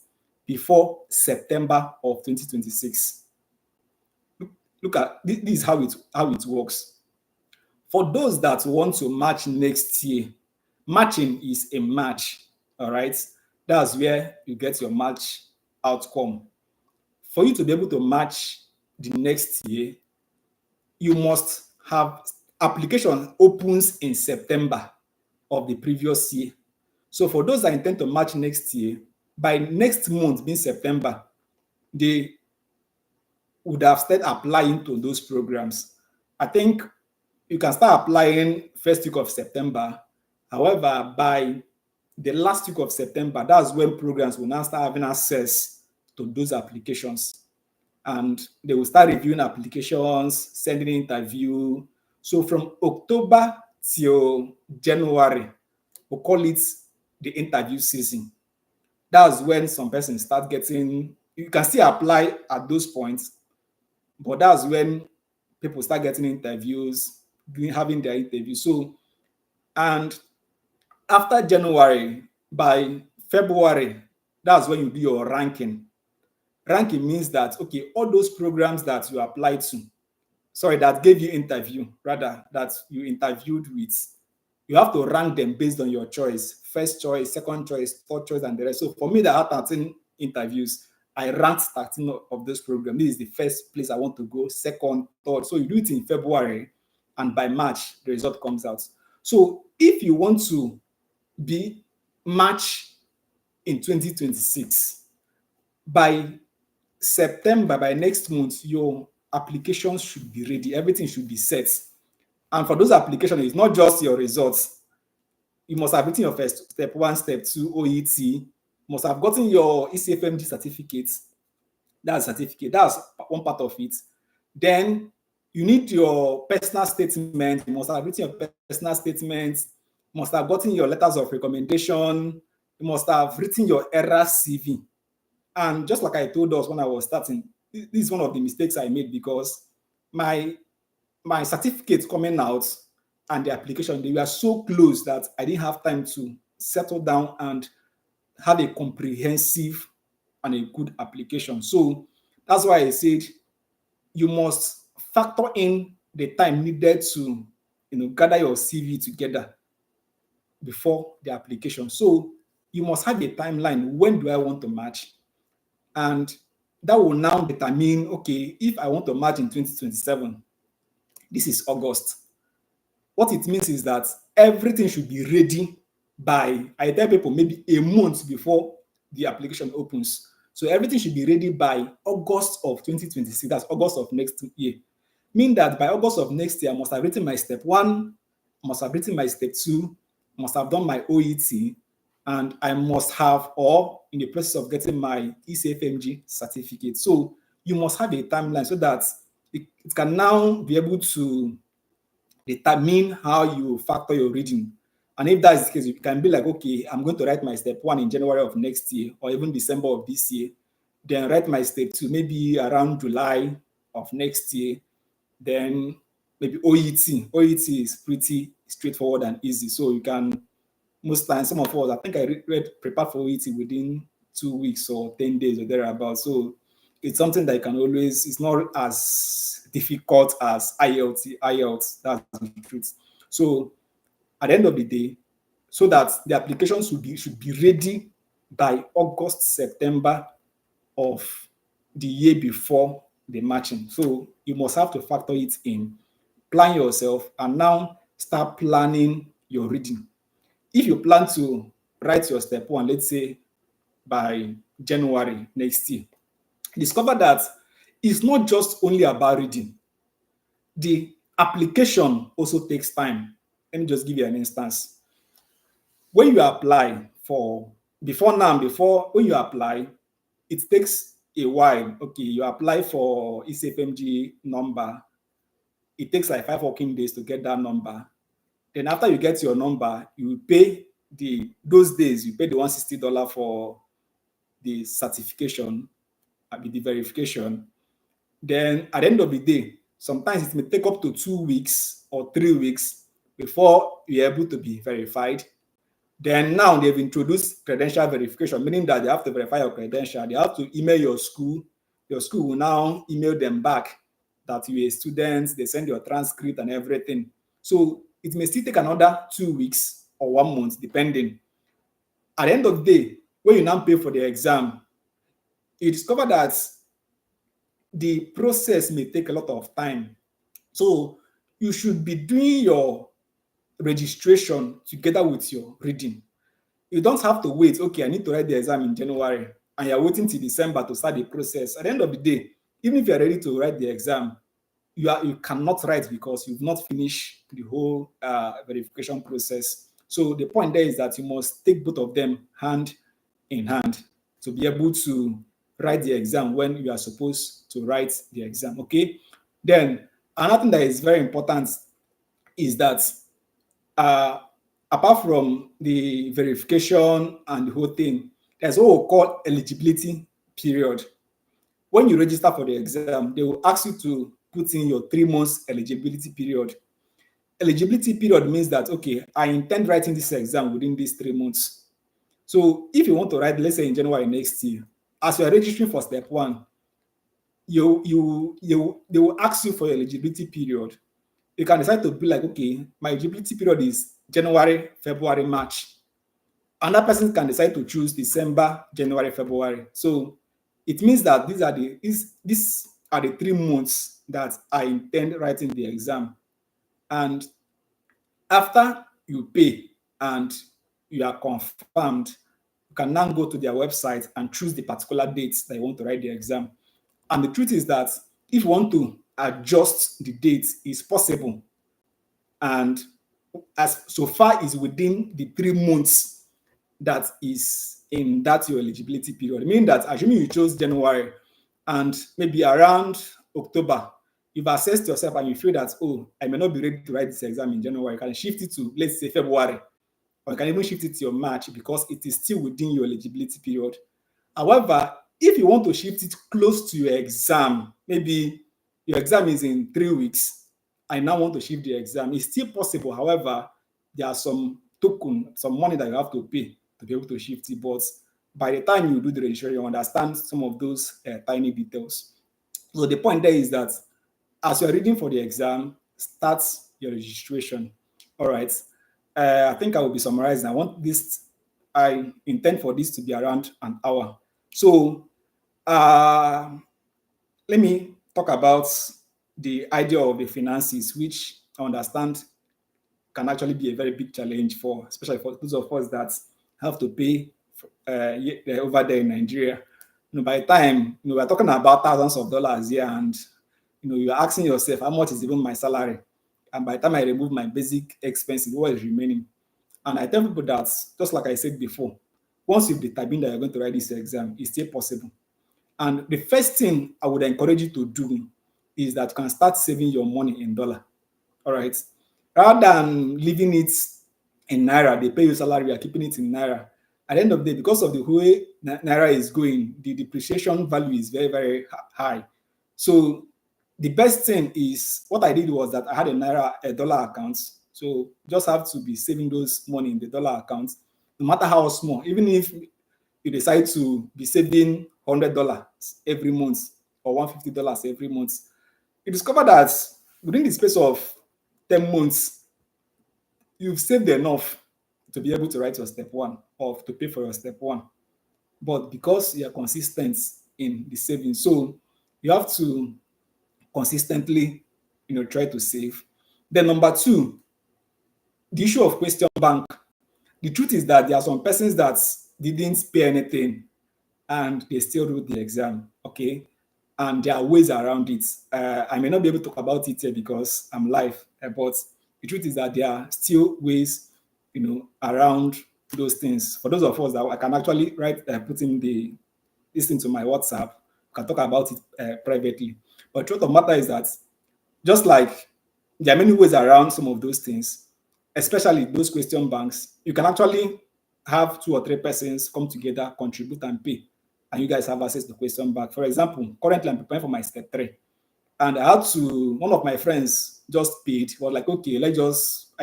before September of 2026. Look at this is how it works. For those that want to match next year, matching is a match. All right. That's where you get your match outcome. For you to be able to match the next year, you must have application opens in September of the previous year. So for those that intend to match next year, by next month being September, they would have started applying to those programs. I think you can start applying first week of September. However, by the last week of September, that's when programs will now start having access to those applications. And they will start reviewing applications, sending interview. So from October till January, we'll call it the interview season. That's when some persons start getting, you can still apply at those points, but that's when people start getting interviews, having their interviews. So, and after January, by February, that's when you do your ranking. Ranking means that, okay, all those programs that you applied to, sorry, that gave you interview, rather, that you interviewed with, you have to rank them based on your choice. First choice, second choice, third choice, and the rest. So for me that had 13 interviews, I ranked 13 of those programs. This is the first place I want to go, second, third. So you do it in February, and by March, the result comes out. So if you want to be match in 2026, by September, by next month, your applications should be ready. Everything should be set. And for those applications, it's not just your results. You must have written your first step one, step two, OET. Must have gotten your ECFMG certificate. That's certificate. That's one part of it. Then you need your personal statement. You must have written your personal statement. You must have gotten your letters of recommendation. You must have written your ERA CV. And just like I told us when I was starting, this is one of the mistakes I made because my certificates coming out and the application, they were so close that I didn't have time to settle down and have a comprehensive and a good application. So that's why I said you must factor in the time needed to gather your CV together before the application. So you must have a timeline. When do I want to match? And that will now determine, okay, if I want to match in 2027, this is August. What it means is that everything should be ready by, I tell people, maybe a month before the application opens. So everything should be ready by August of 2026. That's August of next year. Meaning that by August of next year, I must have written my step one, must have written my step two, must have done my OET, and I must have, or in the process of getting my ECFMG certificate. So you must have a timeline so that it can now be able to determine how you factor your reading. And if that's the case, you can be like, okay, I'm going to write my step one in January of next year or even December of this year. Then write my step two maybe around July of next year. Then maybe OET. OET is pretty straightforward and easy. So you can, most times, some of us, I think I prepare for OET within 2 weeks or 10 days or thereabouts. So it's something that you can always, it's not as difficult as IELTS, that's the truth. So at the end of the day, so that the applications should be ready by August, September of the year before the matching. So you must have to factor it in, plan yourself, and now start planning your reading. If you plan to write your step one, let's say by January next year, discover that it's not just only about reading. The application also takes time. Let me just give you an instance. When you apply for, before when you apply, it takes a while. Okay, you apply for ECFMG number. It takes like 5 working days to get that number. Then after you get your number, you pay those days, you pay the $160 for the certification, the verification. Then at the end of the day, sometimes it may take up to 2 weeks or 3 weeks before you're able to be verified. Then now they've introduced credential verification, meaning that they have to verify your credential. They have to email your school. Your school will now email them back that you're a student. They send your transcript and everything. So it may still take another 2 weeks or 1 month, depending. At the end of the day, when you now pay for the exam, you discover that the process may take a lot of time. So you should be doing your registration together with your reading. You don't have to wait, okay, I need to write the exam in January, and you're waiting till December to start the process. At the end of the day, even if you're ready to write the exam, you cannot write because you've not finished the whole verification process. So the point there is that you must take both of them hand in hand to be able to write the exam when you are supposed to write the exam, okay? Then another thing that is very important is that apart from the verification and the whole thing, there's what we call eligibility period. When you register for the exam, they will ask you to put in your 3 months eligibility period. Eligibility period means that, okay, I intend writing this exam within these 3 months. So if you want to write, let's say in January next year, as you are registering for step 1, they will ask you for your eligibility period. You can decide to be like, okay, my eligibility period is January, February, March. Another person can decide to choose December, January, February. So it means that these are the 3 months that I intend writing the exam. And after you pay and you are confirmed, you can now go to their website and choose the particular dates that you want to write the exam. And the truth is that if you want to adjust the dates, it's possible. And as so far is within the 3 months that is in that your eligibility period. Meaning that assuming you chose January and maybe around October, you've assessed yourself and you feel that, oh, I may not be ready to write this exam in January, you can shift it to, let's say, February, or you can even shift it to your March because it is still within your eligibility period. However, if you want to shift it close to your exam, maybe your exam is in 3 weeks, I now want to shift the exam, it's still possible. However, there are some token, some money that you have to pay to be able to shift it. But by the time you do the registration, you understand some of those tiny details. So the point there is that as you're reading for the exam, start your registration. All right. I think I will be summarizing. I intend for this to be around an hour. So let me talk about the idea of the finances, which I understand can actually be a very big challenge for, especially for those of us that have to pay over there in Nigeria. By the time we're talking about thousands of dollars here, and you're asking yourself, how much is even my salary? And by the time I remove my basic expenses, what is remaining? And I tell people that, just like I said before, once you've determined that you're going to write this exam, it's still possible. And the first thing I would encourage you to do is that you can start saving your money in dollar. All right. Rather than leaving it in naira, they pay you salary, you are keeping it in naira. At the end of the day, because of the way naira is going, the depreciation value is very, very high. So the best thing is, what I did was that I had a dollar account. So just have to be saving those money in the dollar account, no matter how small. Even if you decide to be saving $100 every month or $150 every month, you discover that within the space of 10 months, you've saved enough to be able to write your step 1 or to pay for your step 1. But because you are consistent in the saving, so you have to consistently, try to save. Then number 2, the issue of question bank. The truth is that there are some persons that didn't pay anything and they still wrote the exam, okay? And there are ways around it. I may not be able to talk about it here because I'm live, but the truth is that there are still ways, around those things. For those of us that I can actually put in this into my WhatsApp, can talk about it privately. But truth of the matter is that just like there are many ways around some of those things, especially those question banks, you can actually have two or three persons come together, contribute and pay, and you guys have access to question bank. For example, currently I'm preparing for my step three, and I had to, one of my friends just paid, was like, okay, I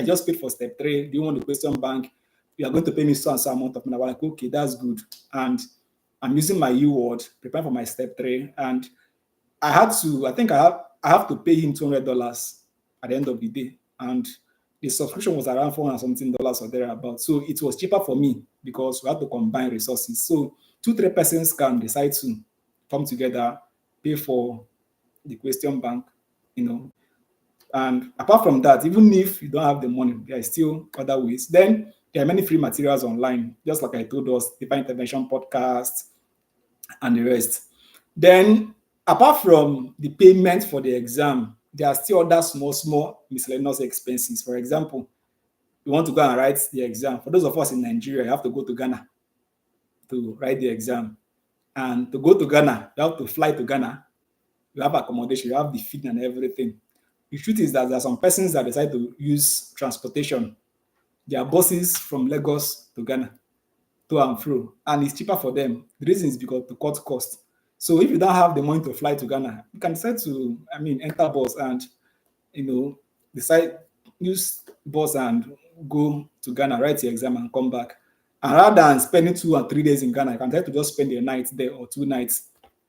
just paid for step three. Do you want the question bank? You are going to pay me so and so amount of money. I was like, okay, that's good. And I'm using my U word, preparing for my step three. And I have to pay him $200 at the end of the day. And the subscription was around $400 something or thereabout. So it was cheaper for me because we had to combine resources. So two, three persons can decide to come together, pay for the question bank, you know. And apart from that, even if you don't have the money, there are still other ways. Then there are many free materials online, just like I told us, Divine Intervention podcast and the rest. Then apart from the payment for the exam, there are still other small miscellaneous expenses. For example, you want to go and write the exam. For those of us in Nigeria, you have to go to Ghana to write the exam. And to go to Ghana, you have to fly to Ghana. You have accommodation, you have the feed and everything. The truth is that there are some persons that decide to use transportation. Their buses from Lagos to Ghana, to and fro, and it's cheaper for them. The reason is because to cut cost. So if you don't have the money to fly to Ghana, you can decide to, enter bus and, decide, use bus and go to Ghana, write your exam and come back. And rather than spending 2 or 3 days in Ghana, you can decide to just spend a night there or 2 nights.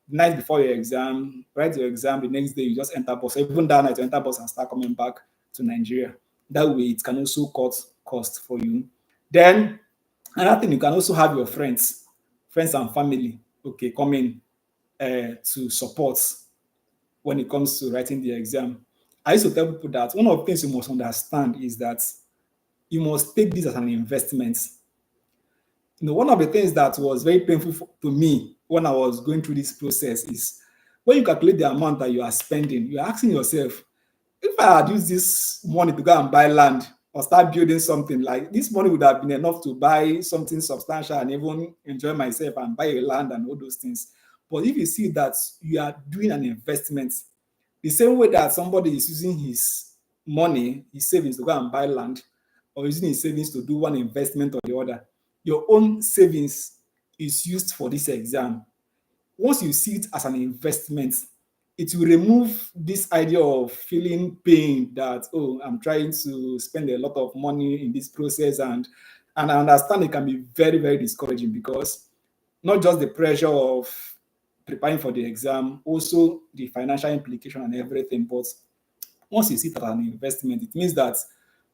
The night before your exam, write your exam, the next day you just enter bus. So even that night you enter bus and start coming back to Nigeria. That way it can also cut cost for you. Then another thing, you can also have your friends and family, okay, come in to support when it comes to writing the exam. I used to tell people that one of the things you must understand is that you must take this as an investment. One of the things that was very painful to me when I was going through this process is when you calculate the amount that you are spending, you are asking yourself, if I had used this money to go and buy land or start building something, like this money would have been enough to buy something substantial and even enjoy myself and buy a land and all those things. But if you see that you are doing an investment, the same way that somebody is using his money, his savings to go and buy land, or using his savings to do one investment or the other, your own savings is used for this exam. Once you see it as an investment, it will remove this idea of feeling pain that, oh, I'm trying to spend a lot of money in this process. And I understand it can be very, very discouraging because not just the pressure of preparing for the exam, also the financial implication and everything. But once you see it as an investment, it means that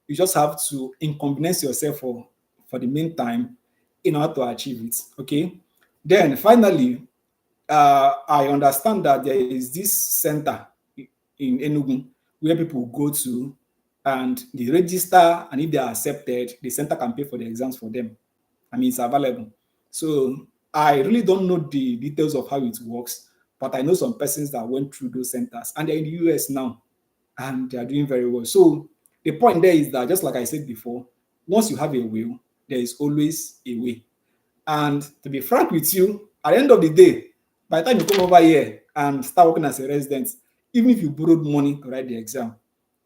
you just have to inconvenience yourself for the meantime in order to achieve it. Okay. Then finally, I understand that there is this center in Enugu where people go to and they register, and if they are accepted, the center can pay for the exams for them. It's available. So I really don't know the details of how it works, but I know some persons that went through those centers and they're in the US now and they are doing very well. So the point there is that, just like I said before, once you have a will, there is always a way. And to be frank with you, at the end of the day, by the time you come over here and start working as a resident, even if you borrowed money to write the exam,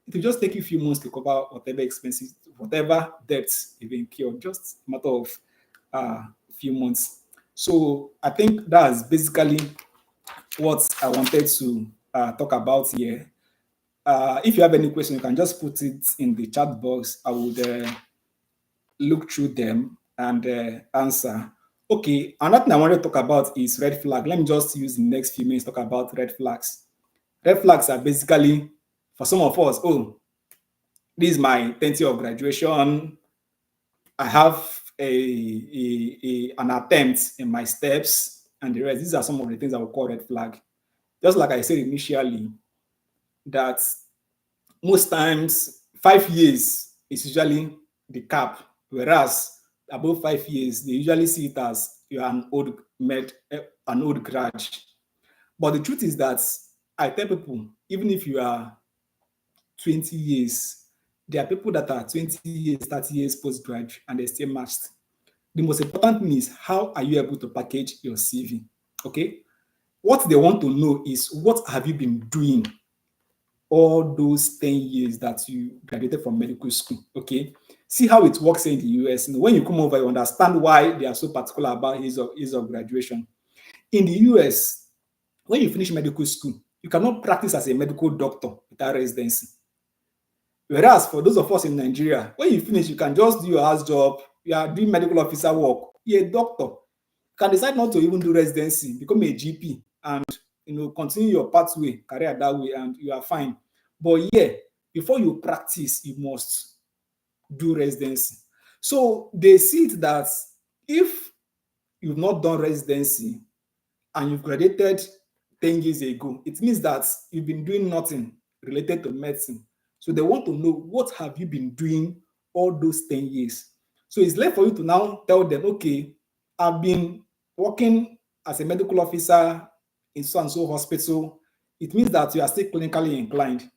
it will just take you a few months to cover whatever expenses, whatever debts you've incurred, just a matter of a few months. So I think that's basically what I wanted to talk about here. If you have any question, you can just put it in the chat box. I would look through them and answer. Okay, another thing I want to talk about is red flag. Let me just use the next few minutes to talk about red flags. Red flags are basically, for some of us, oh, this is my 10th year of graduation. I have an attempt in my steps and the rest. These are some of the things I would call red flag. Just like I said initially, that most times 5 years is usually the cap, whereas above 5 years, they usually see it as you're an old grad. But the truth is that I tell people, even if you are 20 years, there are people that are 20 years, 30 years postgrad and they're still matched. The most important thing is, how are you able to package your CV? Okay. What they want to know is, what have you been doing all those 10 years that you graduated from medical school? Okay. See how it works in the US. When you come over, you understand why they are so particular about years of graduation. In the US, when you finish medical school, you cannot practice as a medical doctor without residency. Whereas for those of us in Nigeria, when you finish, you can just do your house job. You are doing medical officer work. You're a doctor. You can decide not to even do residency, become a GP, and continue your pathway career that way, and you are fine. But yeah, before you practice, you must do residency. So they see it that if you've not done residency and you've graduated 10 years ago, it means that you've been doing nothing related to medicine. So they want to know, what have you been doing all those 10 years? So it's left for you to now tell them, okay, I've been working as a medical officer in so and so hospital. It means that you are still clinically inclined.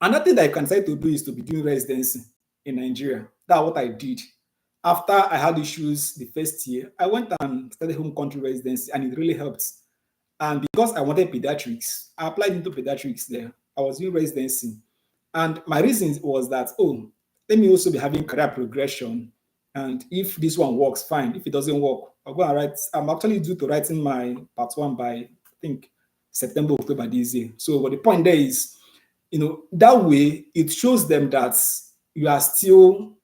Another thing that you can decide to do is to be doing residency in Nigeria. That's what I did. After I had issues the first year, I went and studied home country residency, and it really helped. And because I wanted pediatrics, I applied into pediatrics there. I was doing residency. And my reason was that, oh, let me also be having career progression. And if this one works, fine. If it doesn't work, I'll go and write. I'm actually due to writing my part one by, I think, September, October this year. So but the point there is, that way it shows them that you are still,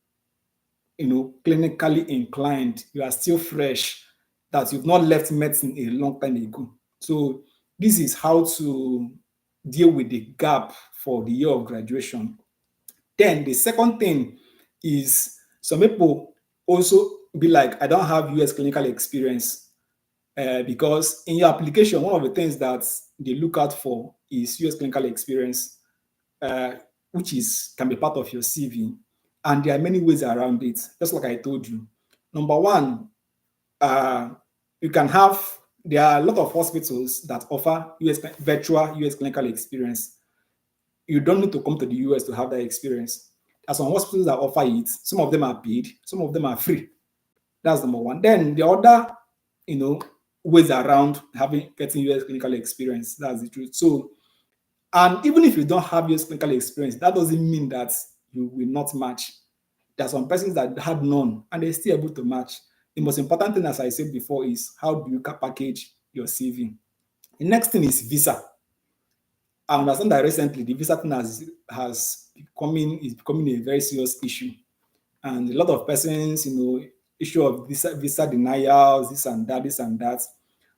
clinically inclined, you are still fresh, that you've not left medicine a long time ago. So this is how to deal with the gap for the year of graduation. Then the second thing is, some people also be like, I don't have US clinical experience, because in your application, one of the things that they look out for is US clinical experience, uh, which can be part of your CV. And there are many ways around it, just like I told you. Number one, you can have, there are a lot of hospitals that offer virtual US clinical experience. You don't need to come to the US to have that experience. There are some hospitals that offer it. Some of them are paid, some of them are free. That's number one. Then the other, ways around getting US clinical experience. That's the truth. So, and even if you don't have US clinical experience, that doesn't mean that you will not match. There are some persons that had none and they're still able to match. The most important thing, as I said before, is how do you package your CV. The next thing is visa. I understand that recently the visa thing is becoming a very serious issue, and a lot of persons, issue of visa denials, this and that, this and that.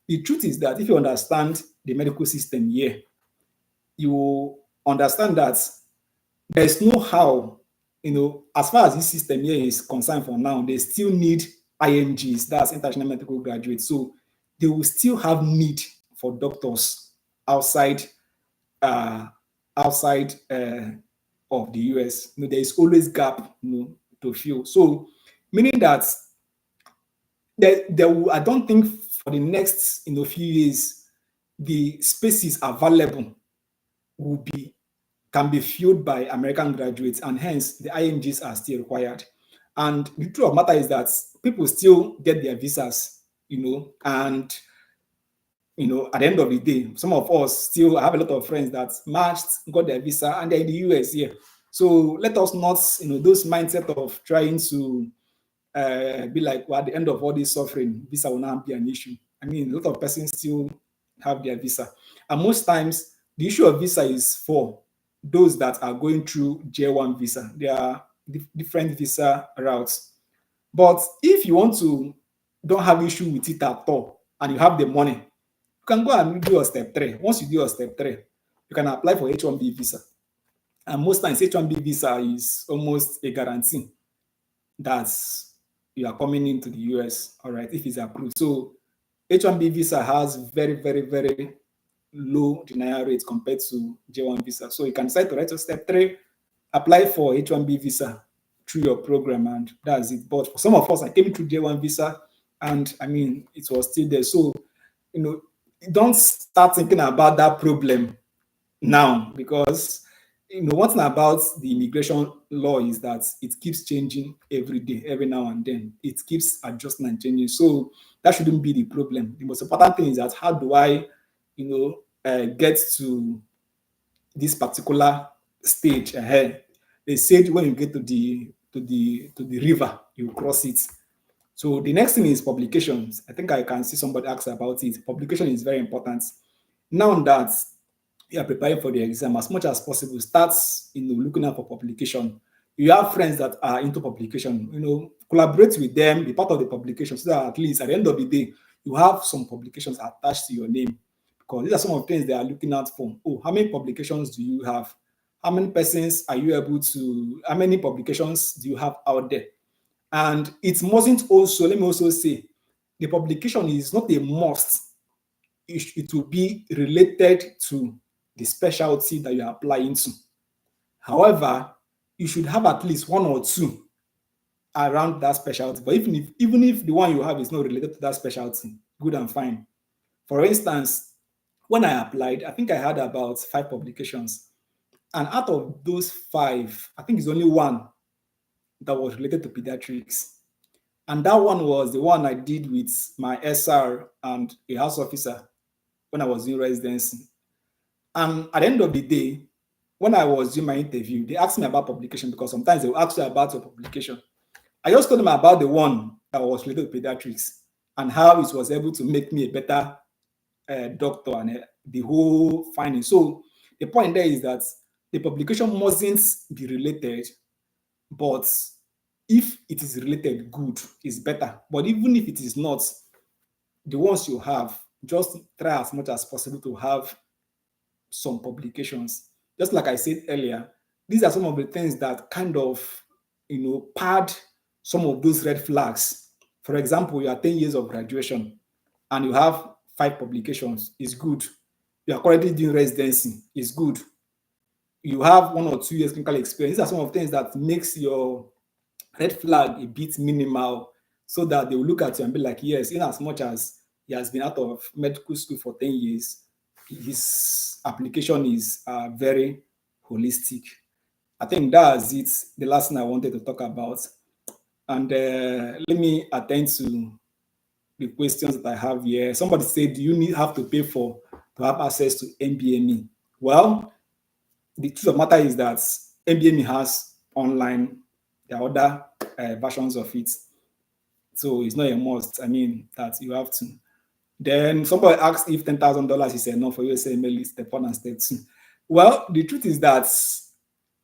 The truth is that if you understand the medical system here, you understand that there is no how, as far as this system here is concerned for now, they still need IMGs, that's international medical graduates. So they will still have need for doctors outside uh, outside of the US. There is always gap, to fill. So meaning that I don't think for the next few years the spaces available will be can be filled by American graduates, and hence the IMGs are still required. And the truth of the matter is that people still get their visas, and at the end of the day, some of us still have a lot of friends that matched, got their visa, and they're in the US here. So let us not, those mindset of trying to be like, well, at the end of all this suffering, visa will not be an issue. I mean, a lot of persons still have their visa. And most times, the issue of visa is for those that are going through J1 visa. There are different visa routes. But if you don't have issue with it at all, and you have the money, you can go and do your step 3. Once you do your step 3, you can apply for H1B visa. And most times, H1B visa is almost a guarantee that you are coming into the US, all right, if it's approved. So H1B visa has very, very, very low denial rates compared to J1 visa. So you can decide to write to step 3, apply for H1B visa through your program, and that's it. But for some of us, I came through J1 visa, and I mean, it was still there. So, don't start thinking about that problem now, because one thing about the immigration law is that it keeps changing every day, every now and then. It keeps adjusting and changing. So That shouldn't be the problem. The most important thing is that how do I, get to this particular stage ahead. They said when you get to the river, you cross it. So the next thing is publications. I think I can see somebody ask about it. Publication is very important. Now that you are preparing for the exam, as much as possible, start looking out for publication. You have friends that are into publication, collaborate with them, be part of the publication, so that at least at the end of the day, you have some publications attached to your name. Because these are some of the things they are looking out for. Oh, how many publications do you have? How many persons are you able to, how many publications do you have out there? And it mustn't also, let me also say, the publication is not a must. It will be related to the specialty that you are applying to. However, you should have at least one or two around that specialty. But even if the one you have is not related to that specialty, good and fine. For instance, when I applied, I think I had about 5 publications. And out of those 5, I think it's only one that was related to pediatrics. And that one was the one I did with my SR and a house officer when I was doing residency. And at the end of the day, when I was doing my interview, they asked me about publication because sometimes they will ask you about your publication. I just told them about the one that was related to pediatrics and how it was able to make me a better doctor and the whole finding. So the point there is that the publication mustn't be related, but if it is related, good is better. But even if it is not, the ones you have, just try as much as possible to have some publications. Just like I said earlier, these are some of the things that kind of, pad some of those red flags. For example, you are 10 years of graduation and you have 5 publications, is good. You are currently doing residency, is good. You have 1 or 2 years clinical experience. These are some of the things that makes your red flag a bit minimal so that they will look at you and be like, yes, in as much as he has been out of medical school for 10 years, his application is very holistic. I think that's it, the last thing I wanted to talk about. And let me attend to the questions that I have here. Somebody said, do you have to pay to have access to MBME? Well, the truth of the matter is that MBME has online, there are other versions of it. So it's not a must. I mean, that you have to. Then somebody asked if $10,000 is enough for USMLE step 1 and step 2. Well, the truth is that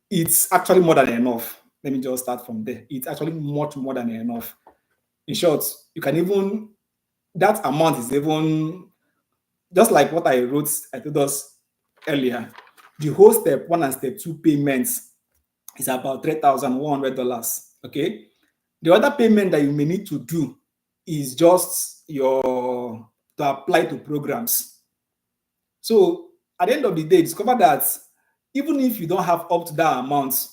it's actually more than enough. Let me just start from there. It's actually much more than enough. In short, you can even, that amount is even, just like what I told us earlier, the whole step 1 and step 2 payments is about $3,100. Okay. The other payment that you may need to do is just to apply to programs. So at the end of the day, discover that even if you don't have up to that amount,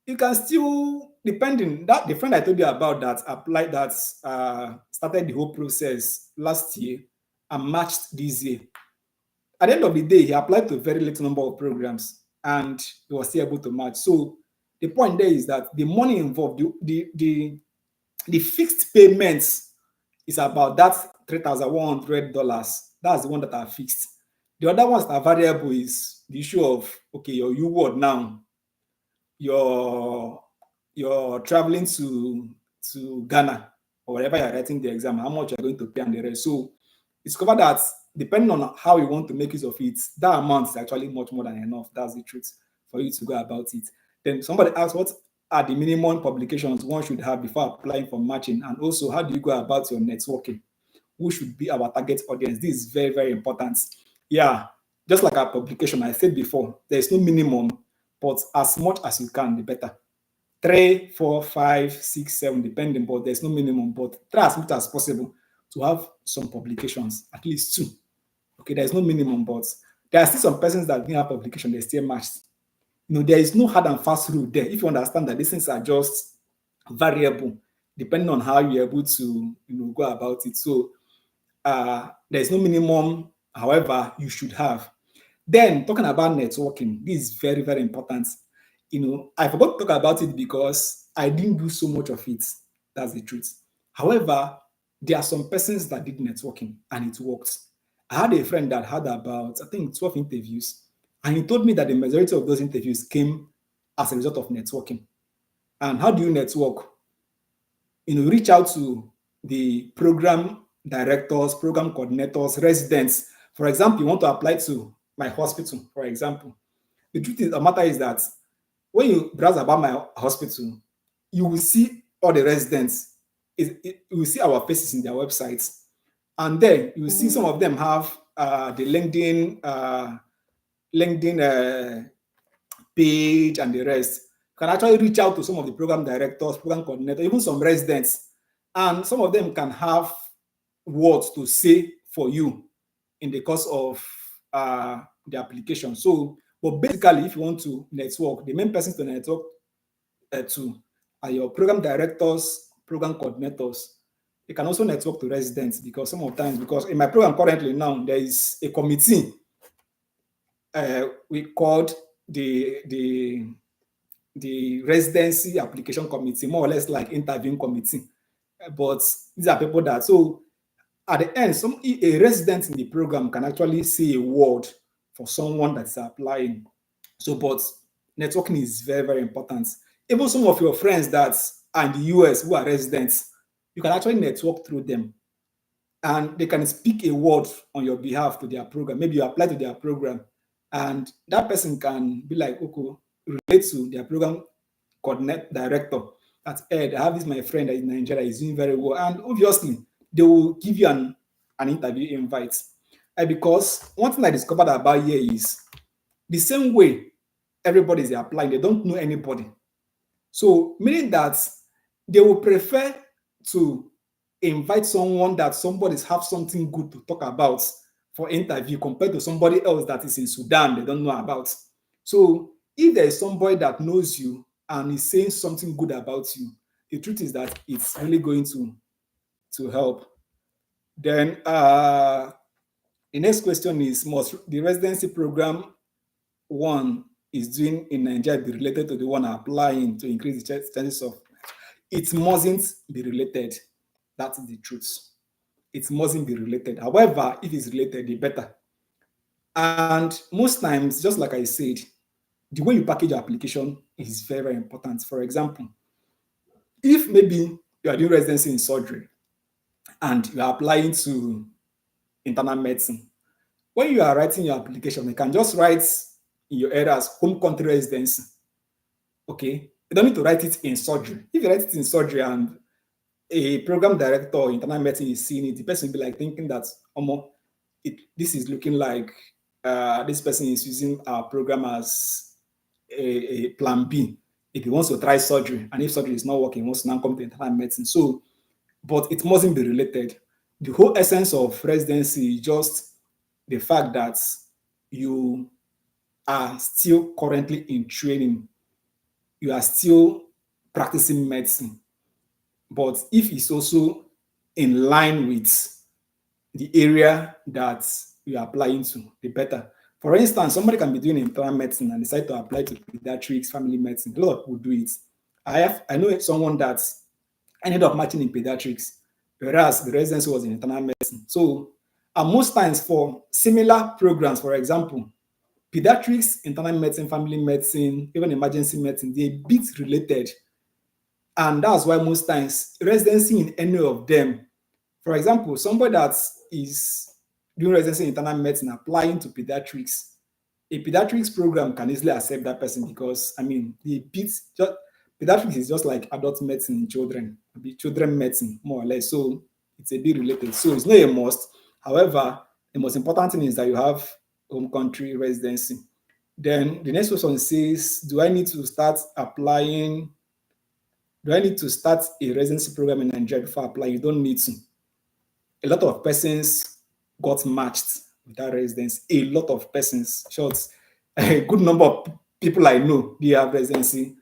you can still, depending, that the friend I told you about that applied, that started the whole process last year and matched this year. At the end of the day, he applied to a very little number of programs and he was still able to match. So the point there is that the money involved, the fixed payments is about that $3,100. That's the one that are fixed. The other ones that are variable is the issue of, okay, your UWard now, you're traveling to Ghana or wherever you're writing the exam, how much you're going to pay and the rest. So discover that depending on how you want to make use of it, that amount is actually much more than enough. That's the truth for you to go about it. Then somebody asked, what are the minimum publications one should have before applying for matching? And also, how do you go about your networking? Who should be our target audience? This is very, very important. Yeah, just like our publication, I said before, there's no minimum, but as much as you can, the better. 3, 4, 5, 6, 7, depending, but there's no minimum. But try as much as possible to have some publications, at least 2. Okay, there's no minimum, but there are still some persons that didn't have publication, they still matched. There is no hard and fast rule there. If you understand that these things are just variable, depending on how you're able to go about it. So there's no minimum, however, you should have. Then talking about networking, this is very, very important. I forgot to talk about it because I didn't do so much of it. That's the truth. However, there are some persons that did networking and it worked. I had a friend that had about, I think, 12 interviews, and he told me that the majority of those interviews came as a result of networking. And how do you network? Reach out to the program directors, program coordinators, residents. For example, you want to apply to my hospital, for example. The truth of the matter is that when you browse about my hospital, you will see all the residents. You will see our faces in their websites. And then you will see some of them have the LinkedIn page and the rest. You can actually reach out to some of the program directors, program coordinators, even some residents. And some of them can have words to say for you in the course of the application. So, but basically, if you want to network, the main persons to network to are your program directors, program coordinators. You can also network to residents because some of times, because in my program currently now, there is a committee we called the residency application committee, more or less like interviewing committee. But these are people that, so at the end, a resident in the program can actually say a word for someone that's applying. So, but networking is very, very important. Even some of your friends that are in the US who are residents, you can actually network through them and they can speak a word on your behalf to their program. Maybe you apply to their program and that person can be like, okay, relate to their program coordinate director at Ed. I have this my friend in Nigeria is doing very well. And obviously, they will give you an interview invite. Because one thing I discovered about here is the same way everybody is applying, they don't know anybody. So, meaning that they will prefer to invite someone that somebody's have something good to talk about for interview compared to somebody else that is in Sudan they don't know about. So, if there is somebody that knows you and is saying something good about you, the truth is that it's really going to help. Then the next question is, must the residency program one is doing in Nigeria be related to the one applying to increase the chances of? It mustn't be related. That's the truth. It mustn't be related. However, if it's related, the better. And most times, just like I said, the way you package your application is very, very important. For example, if maybe you are doing residency in surgery and you are applying to internal medicine, when you are writing your application, you can just write in your areas home country residency. Okay, you don't need to write it in surgery. If you write it in surgery and a program director or internal medicine is seeing it, the person will be like thinking that, this is looking like this person is using our program as a plan B if he wants to try surgery, and if surgery is not working, he wants to now come to internal medicine. So, but it mustn't be related. The whole essence of residency is just the fact that you are still currently in training, you are still practicing medicine, but if it's also in line with the area that you are applying to, the better. For instance, somebody can be doing internal medicine and decide to apply to pediatrics, family medicine. A lot of people do it. I know someone that ended up matching in pediatrics, whereas the residency was in internal medicine. So, and most times for similar programs, for example, pediatrics, internal medicine, family medicine, even emergency medicine, they're a bit related. And that's why most times residency in any of them, for example, somebody that is doing residency in internal medicine applying to pediatrics, a pediatrics program can easily accept that person because, I mean, pediatrics is just like adult medicine in children, children medicine, more or less. So it's a bit related. So it's not a must. However, the most important thing is that you have home country residency. Then the next question says, do I need to start a residency program in Nigeria before applying? You don't need to. A lot of persons got matched with that residency. A lot of persons, short, a good number of people I know, they have residency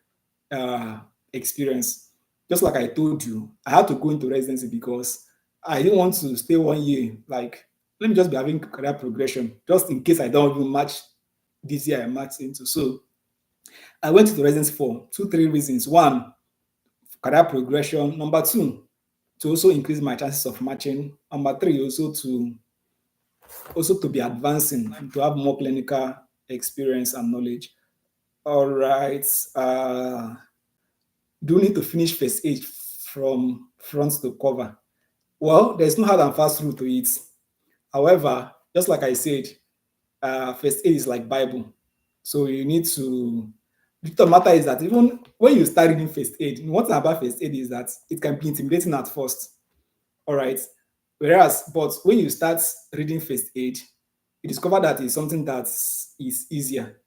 experience. Just like I told you, I had to go into residency because I didn't want to stay 1 year. Like, let me just be having career progression, just in case I don't even match this year I matched into. So I went to the residency for 2, 3 reasons. One, career progression. Number two, to also increase my chances of matching. Number three, also to be advancing, to have more clinical experience and knowledge. All right. Do you need to finish first aid from front to cover? Well, there's no hard and fast rule to it. However, just like I said, first aid is like Bible. So you need to. The truth of the matter is that even when you start reading first aid, one thing about first aid is that it can be intimidating at first. All right. Whereas, but when you start reading first aid, you discover that it's something that is easier.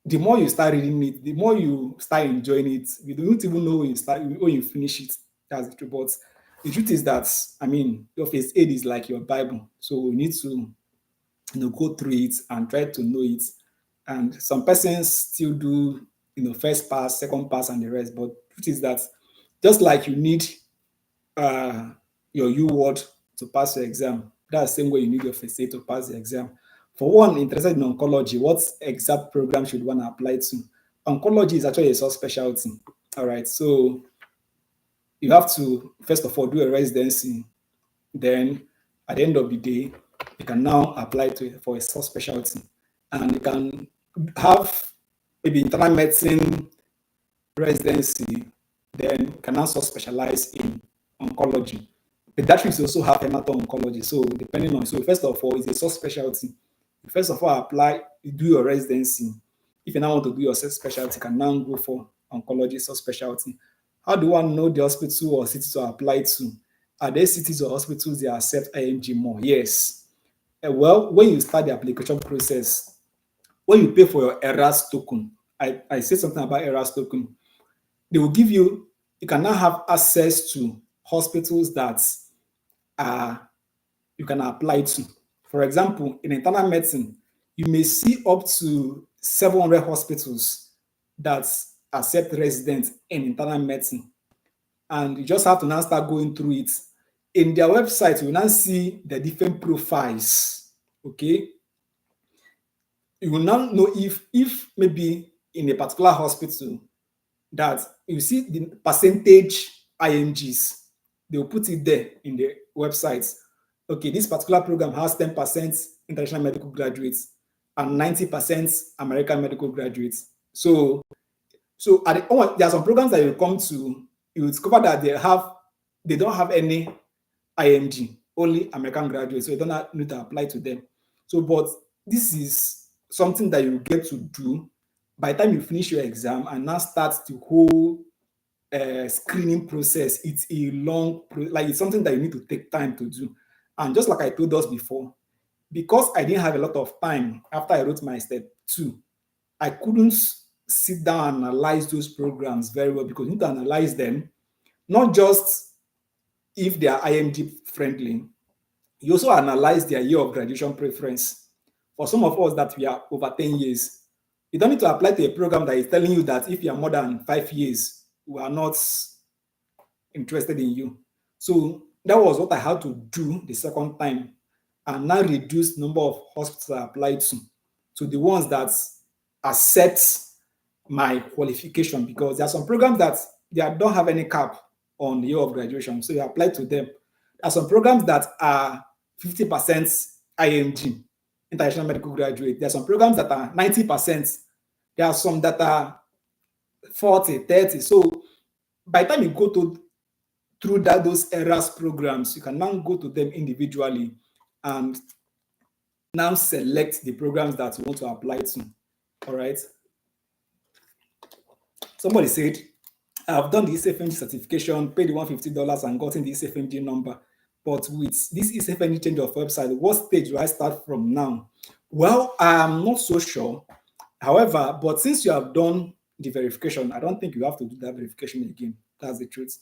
The more you start reading it, the more you start enjoying it. You don't even know when you finish it. That's the truth. But the truth is that your first aid is like your Bible. So you need to go through it and try to know it. And some persons still do first pass, second pass, and the rest. But the truth is that just like you need uh, your U word to pass your exam. That's the same way you need your first aid to pass the exam. For one interested in oncology, what exact program should one apply to? Oncology is actually a subspecialty. All right, so you have to first of all do a residency. Then at the end of the day, you can now apply for a subspecialty, and you can have maybe internal medicine residency, then can also specialize in oncology. Pediatrics also have hemato-oncology. So depending on, so first of all, it's a subspecialty. You first of all apply, you do your residency. If you now want to do your specialty, you can now go for oncology subspecialty. How do one know the hospital or city to apply to? Are there cities or hospitals that accept IMG more? Yes. Well, when you start the application process, when you pay for your ERAS token, I said something about ERAS token. They will give you can now have access to hospitals that you can apply to. For example, in internal medicine, you may see up to 700 hospitals that accept residents in internal medicine. And you just have to now start going through it. In their website, you will now see the different profiles. Okay. You will now know if maybe in a particular hospital that you see the percentage IMGs, they will put it there in the website. Okay, this particular program has 10% international medical graduates and 90% American medical graduates. So there are some programs that you come to, you discover that they don't have any IMG, only American graduates, so you don't need to apply to them. So, but this is something that you get to do by the time you finish your exam and now start the whole screening process. It's a long, it's something that you need to take time to do. And just like I told us before, because I didn't have a lot of time after I wrote my step 2, I couldn't sit down and analyze those programs very well, because you need to analyze them, not just if they are IMG friendly, you also analyze their year of graduation preference. For some of us that we are over 10 years, you don't need to apply to a program that is telling you that if you are more than 5 years, we are not interested in you. So that was what I had to do the second time, and now reduce the number of hospitals I applied to the ones that accept my qualification, because there are some programs that they don't have any cap on the year of graduation, so you apply to them. There are some programs that are 50% IMG, international medical graduate. There are some programs that are 90%. There are some that are 40, 30. So by the time you go through those ERAS programs, you can now go to them individually and now select the programs that you want to apply to. All right. Somebody said, I've done the ECFMG certification, paid the $150 and gotten the ECFMG number. But with this ECFMG change of website, what stage do I start from now? Well, I'm not so sure. However, but since you have done the verification, I don't think you have to do that verification again. That's the truth.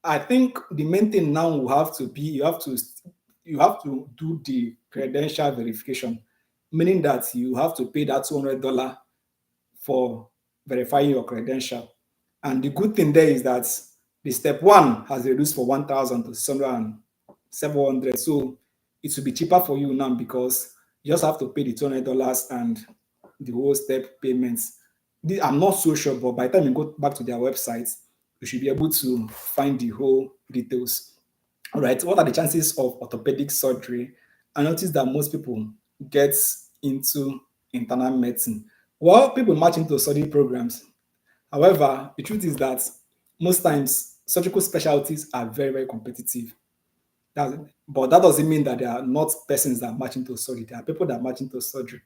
I think the main thing now will have to be you have to do the credential verification, meaning that you have to pay that $200 for verifying your credential. And the good thing there is that the step 1 has reduced from 1,000 to 700. So it will be cheaper for you now, because you just have to pay the $200 and the whole step payments. I'm not so sure, but by the time you go back to their website, you should be able to find the whole details. All right, what are the chances of orthopedic surgery? I noticed that most people get into internal medicine. Well, people match into study programs. However, the truth is that most times surgical specialties are very, very competitive. That, but that doesn't mean that there are not persons that match into surgery. There are people that match into surgery.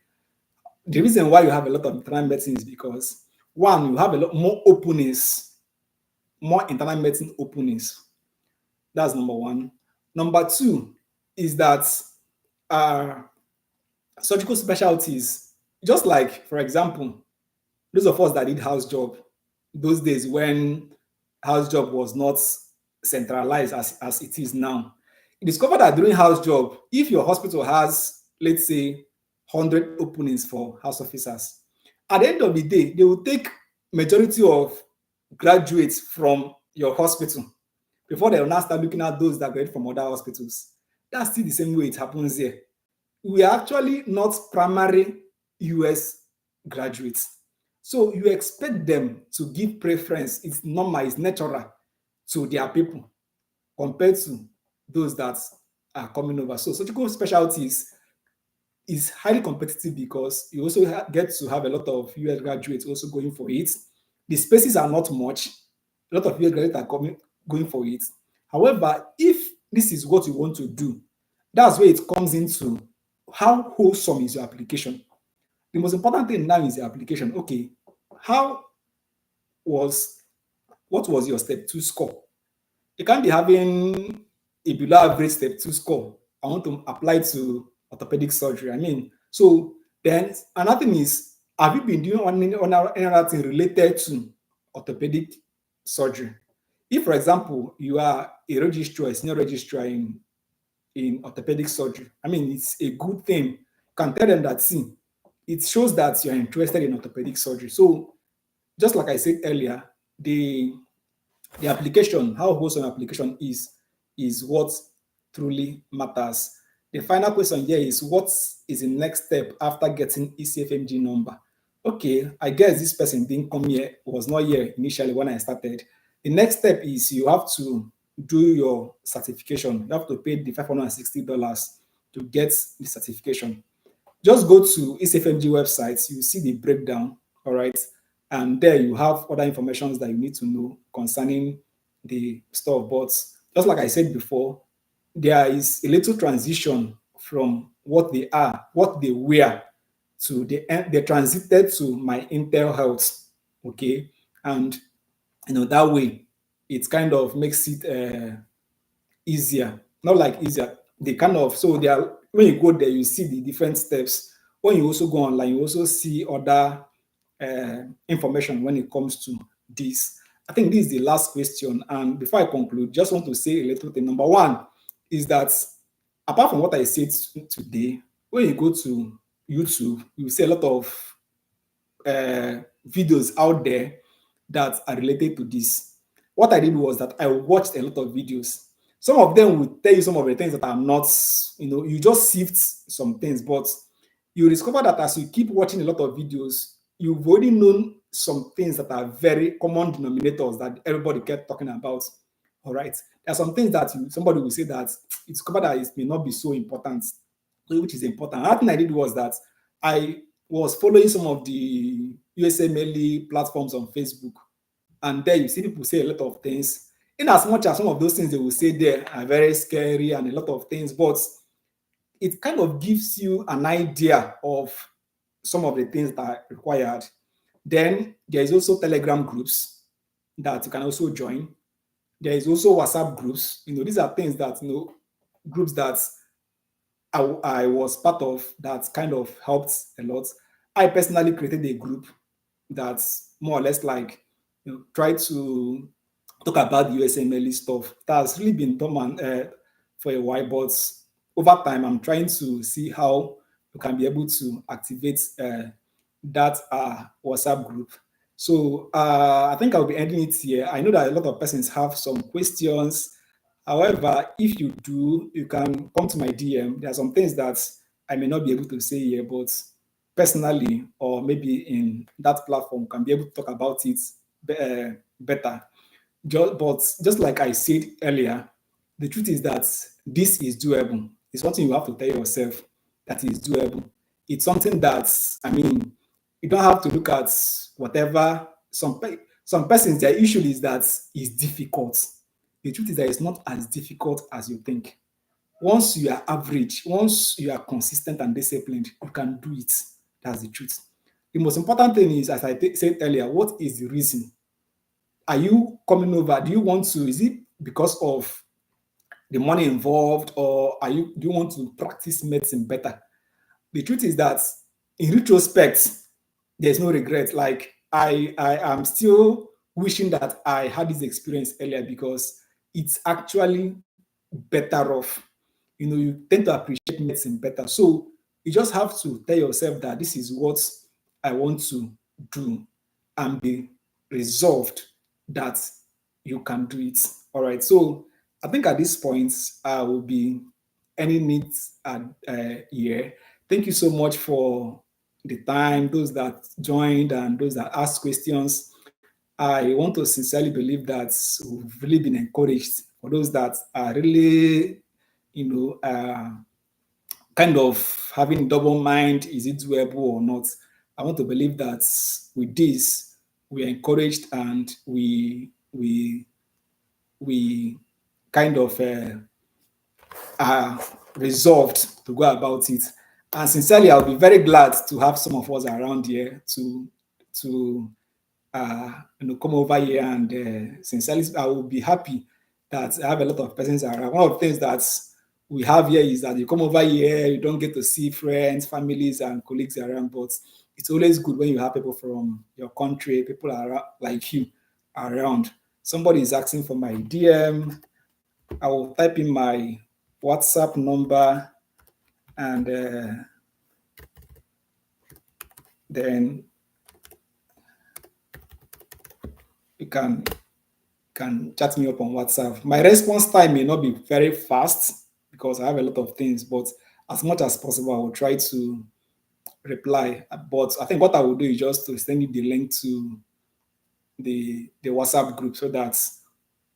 The reason why you have a lot of internal medicine is because one, you have a lot more openings, more internal medicine openings. That's number one. Number two is that uh, surgical specialties, just like, for example, those of us that did house job, those days when house job was not centralized as it is now, you discover that during house job, if your hospital has, let's say, 100 openings for house officers, at the end of the day, they will take majority of graduates from your hospital before they will now start looking at those that graduate from other hospitals. That's still the same way it happens here. We are actually not primary US graduates. So you expect them to give preference. It's normal, it's natural to their people compared to those that are coming over. So surgical specialties is highly competitive because you also get to have a lot of US graduates also going for it. The spaces are not much. A lot of US graduates are going for it. However, if this is what you want to do, that's where it comes into how wholesome is your application. The most important thing now is the application. Okay, how was what was your step two score? You can't be having a below average step two score. I want to apply to orthopedic surgery. I mean, so then another thing is, have you been doing any other thing related to orthopedic surgery? If, for example, you are a registrar, a senior registrar in orthopedic surgery, I mean, it's a good thing. You can tell them that, see, it shows that you're interested in orthopedic surgery. So, just like I said earlier, the application, how wholesome application is what truly matters. The final question here is, what is the next step after getting ECFMG number? Okay, I guess this person didn't come here, was not here initially when I started. The next step is you have to do your certification. You have to pay the $560 to get the certification. Just go to ECFMG website, you see the breakdown, all right? And there you have other information that you need to know concerning the stuff. But just like I said before, there is a little transition from what they are, what they were, to they transited to my Intel Health, okay? And that way it kind of makes it easier. Not like easier. They kind of, so they are, when you go there, you see the different steps. When you also go online, you also see other information when it comes to this. I think this is the last question. And before I conclude, just want to say a little thing. Number one is that apart from what I said today, when you go to YouTube, you see a lot of videos out there that are related to this. What I did was that I watched a lot of videos. Some of them will tell you some of the things that are not, you just sift some things, but you discover that as you keep watching a lot of videos, you've already known some things that are very common denominators that everybody kept talking about. All right. There are some things that somebody will say that you discover that it may not be so important, which is important. Another thing I did was that I was following some of the USMLE platforms on Facebook, and there you see people say a lot of things. In as much as some of those things they will say there are very scary and a lot of things, but it kind of gives you an idea of some of the things that are required. Then there is also Telegram groups that you can also join. There is also WhatsApp groups. These are things that groups that I was part of that kind of helped a lot. I personally created a group that's more or less like try to talk about the USMLE stuff. That's really been dormant for a while, but over time, I'm trying to see how you can be able to activate that WhatsApp group. So I think I'll be ending it here. I know that a lot of persons have some questions. However, if you do, you can come to my DM. There are some things that I may not be able to say here, but personally, or maybe in that platform, can be able to talk about it better. Just like I said earlier, the truth is that this is doable. It's something you have to tell yourself that is doable. It's something that, I mean, you don't have to look at whatever some persons, their issue is that it's difficult. The truth is that it's not as difficult as you think. Once you are average, once you are consistent and disciplined, you can do it. That's the truth. The most important thing is, as I said earlier, what is the reason? Are you coming over? Do you want to? Is it because of the money involved, or do you want to practice medicine better? The truth is that in retrospect, there's no regret. Like I am still wishing that I had this experience earlier because it's actually better off. You tend to appreciate medicine better. So you just have to tell yourself that this is what I want to do and be resolved that you can do it. All right. So I think at this point, I will be ending it here. Thank you so much for the time, those that joined and those that asked questions. I want to sincerely believe that we've really been encouraged. For those that are really, kind of having double mind, is it doable or not? I want to believe that with this, we are encouraged and we kind of are resolved to go about it. And sincerely, I'll be very glad to have some of us around here to come over here and sincerely, I will be happy that I have a lot of persons around. One of the things that we have here is that you come over here, you don't get to see friends, families, and colleagues around, but it's always good when you have people from your country, people are like you around. Somebody is asking for my DM. I will type in my WhatsApp number and then you can chat me up on WhatsApp. My response time may not be very fast because I have a lot of things, but as much as possible, I will try to reply. But I think what I will do is just to send you the link to the WhatsApp group so that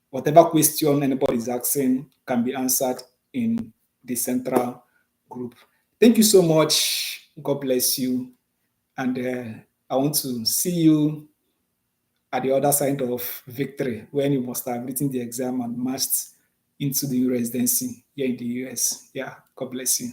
whatever question anybody is asking can be answered in the central group. Thank you so much. God bless you. And I want to see you at the other side of victory when you must have written the exam and marched into the residency here in the US. Yeah, God bless you.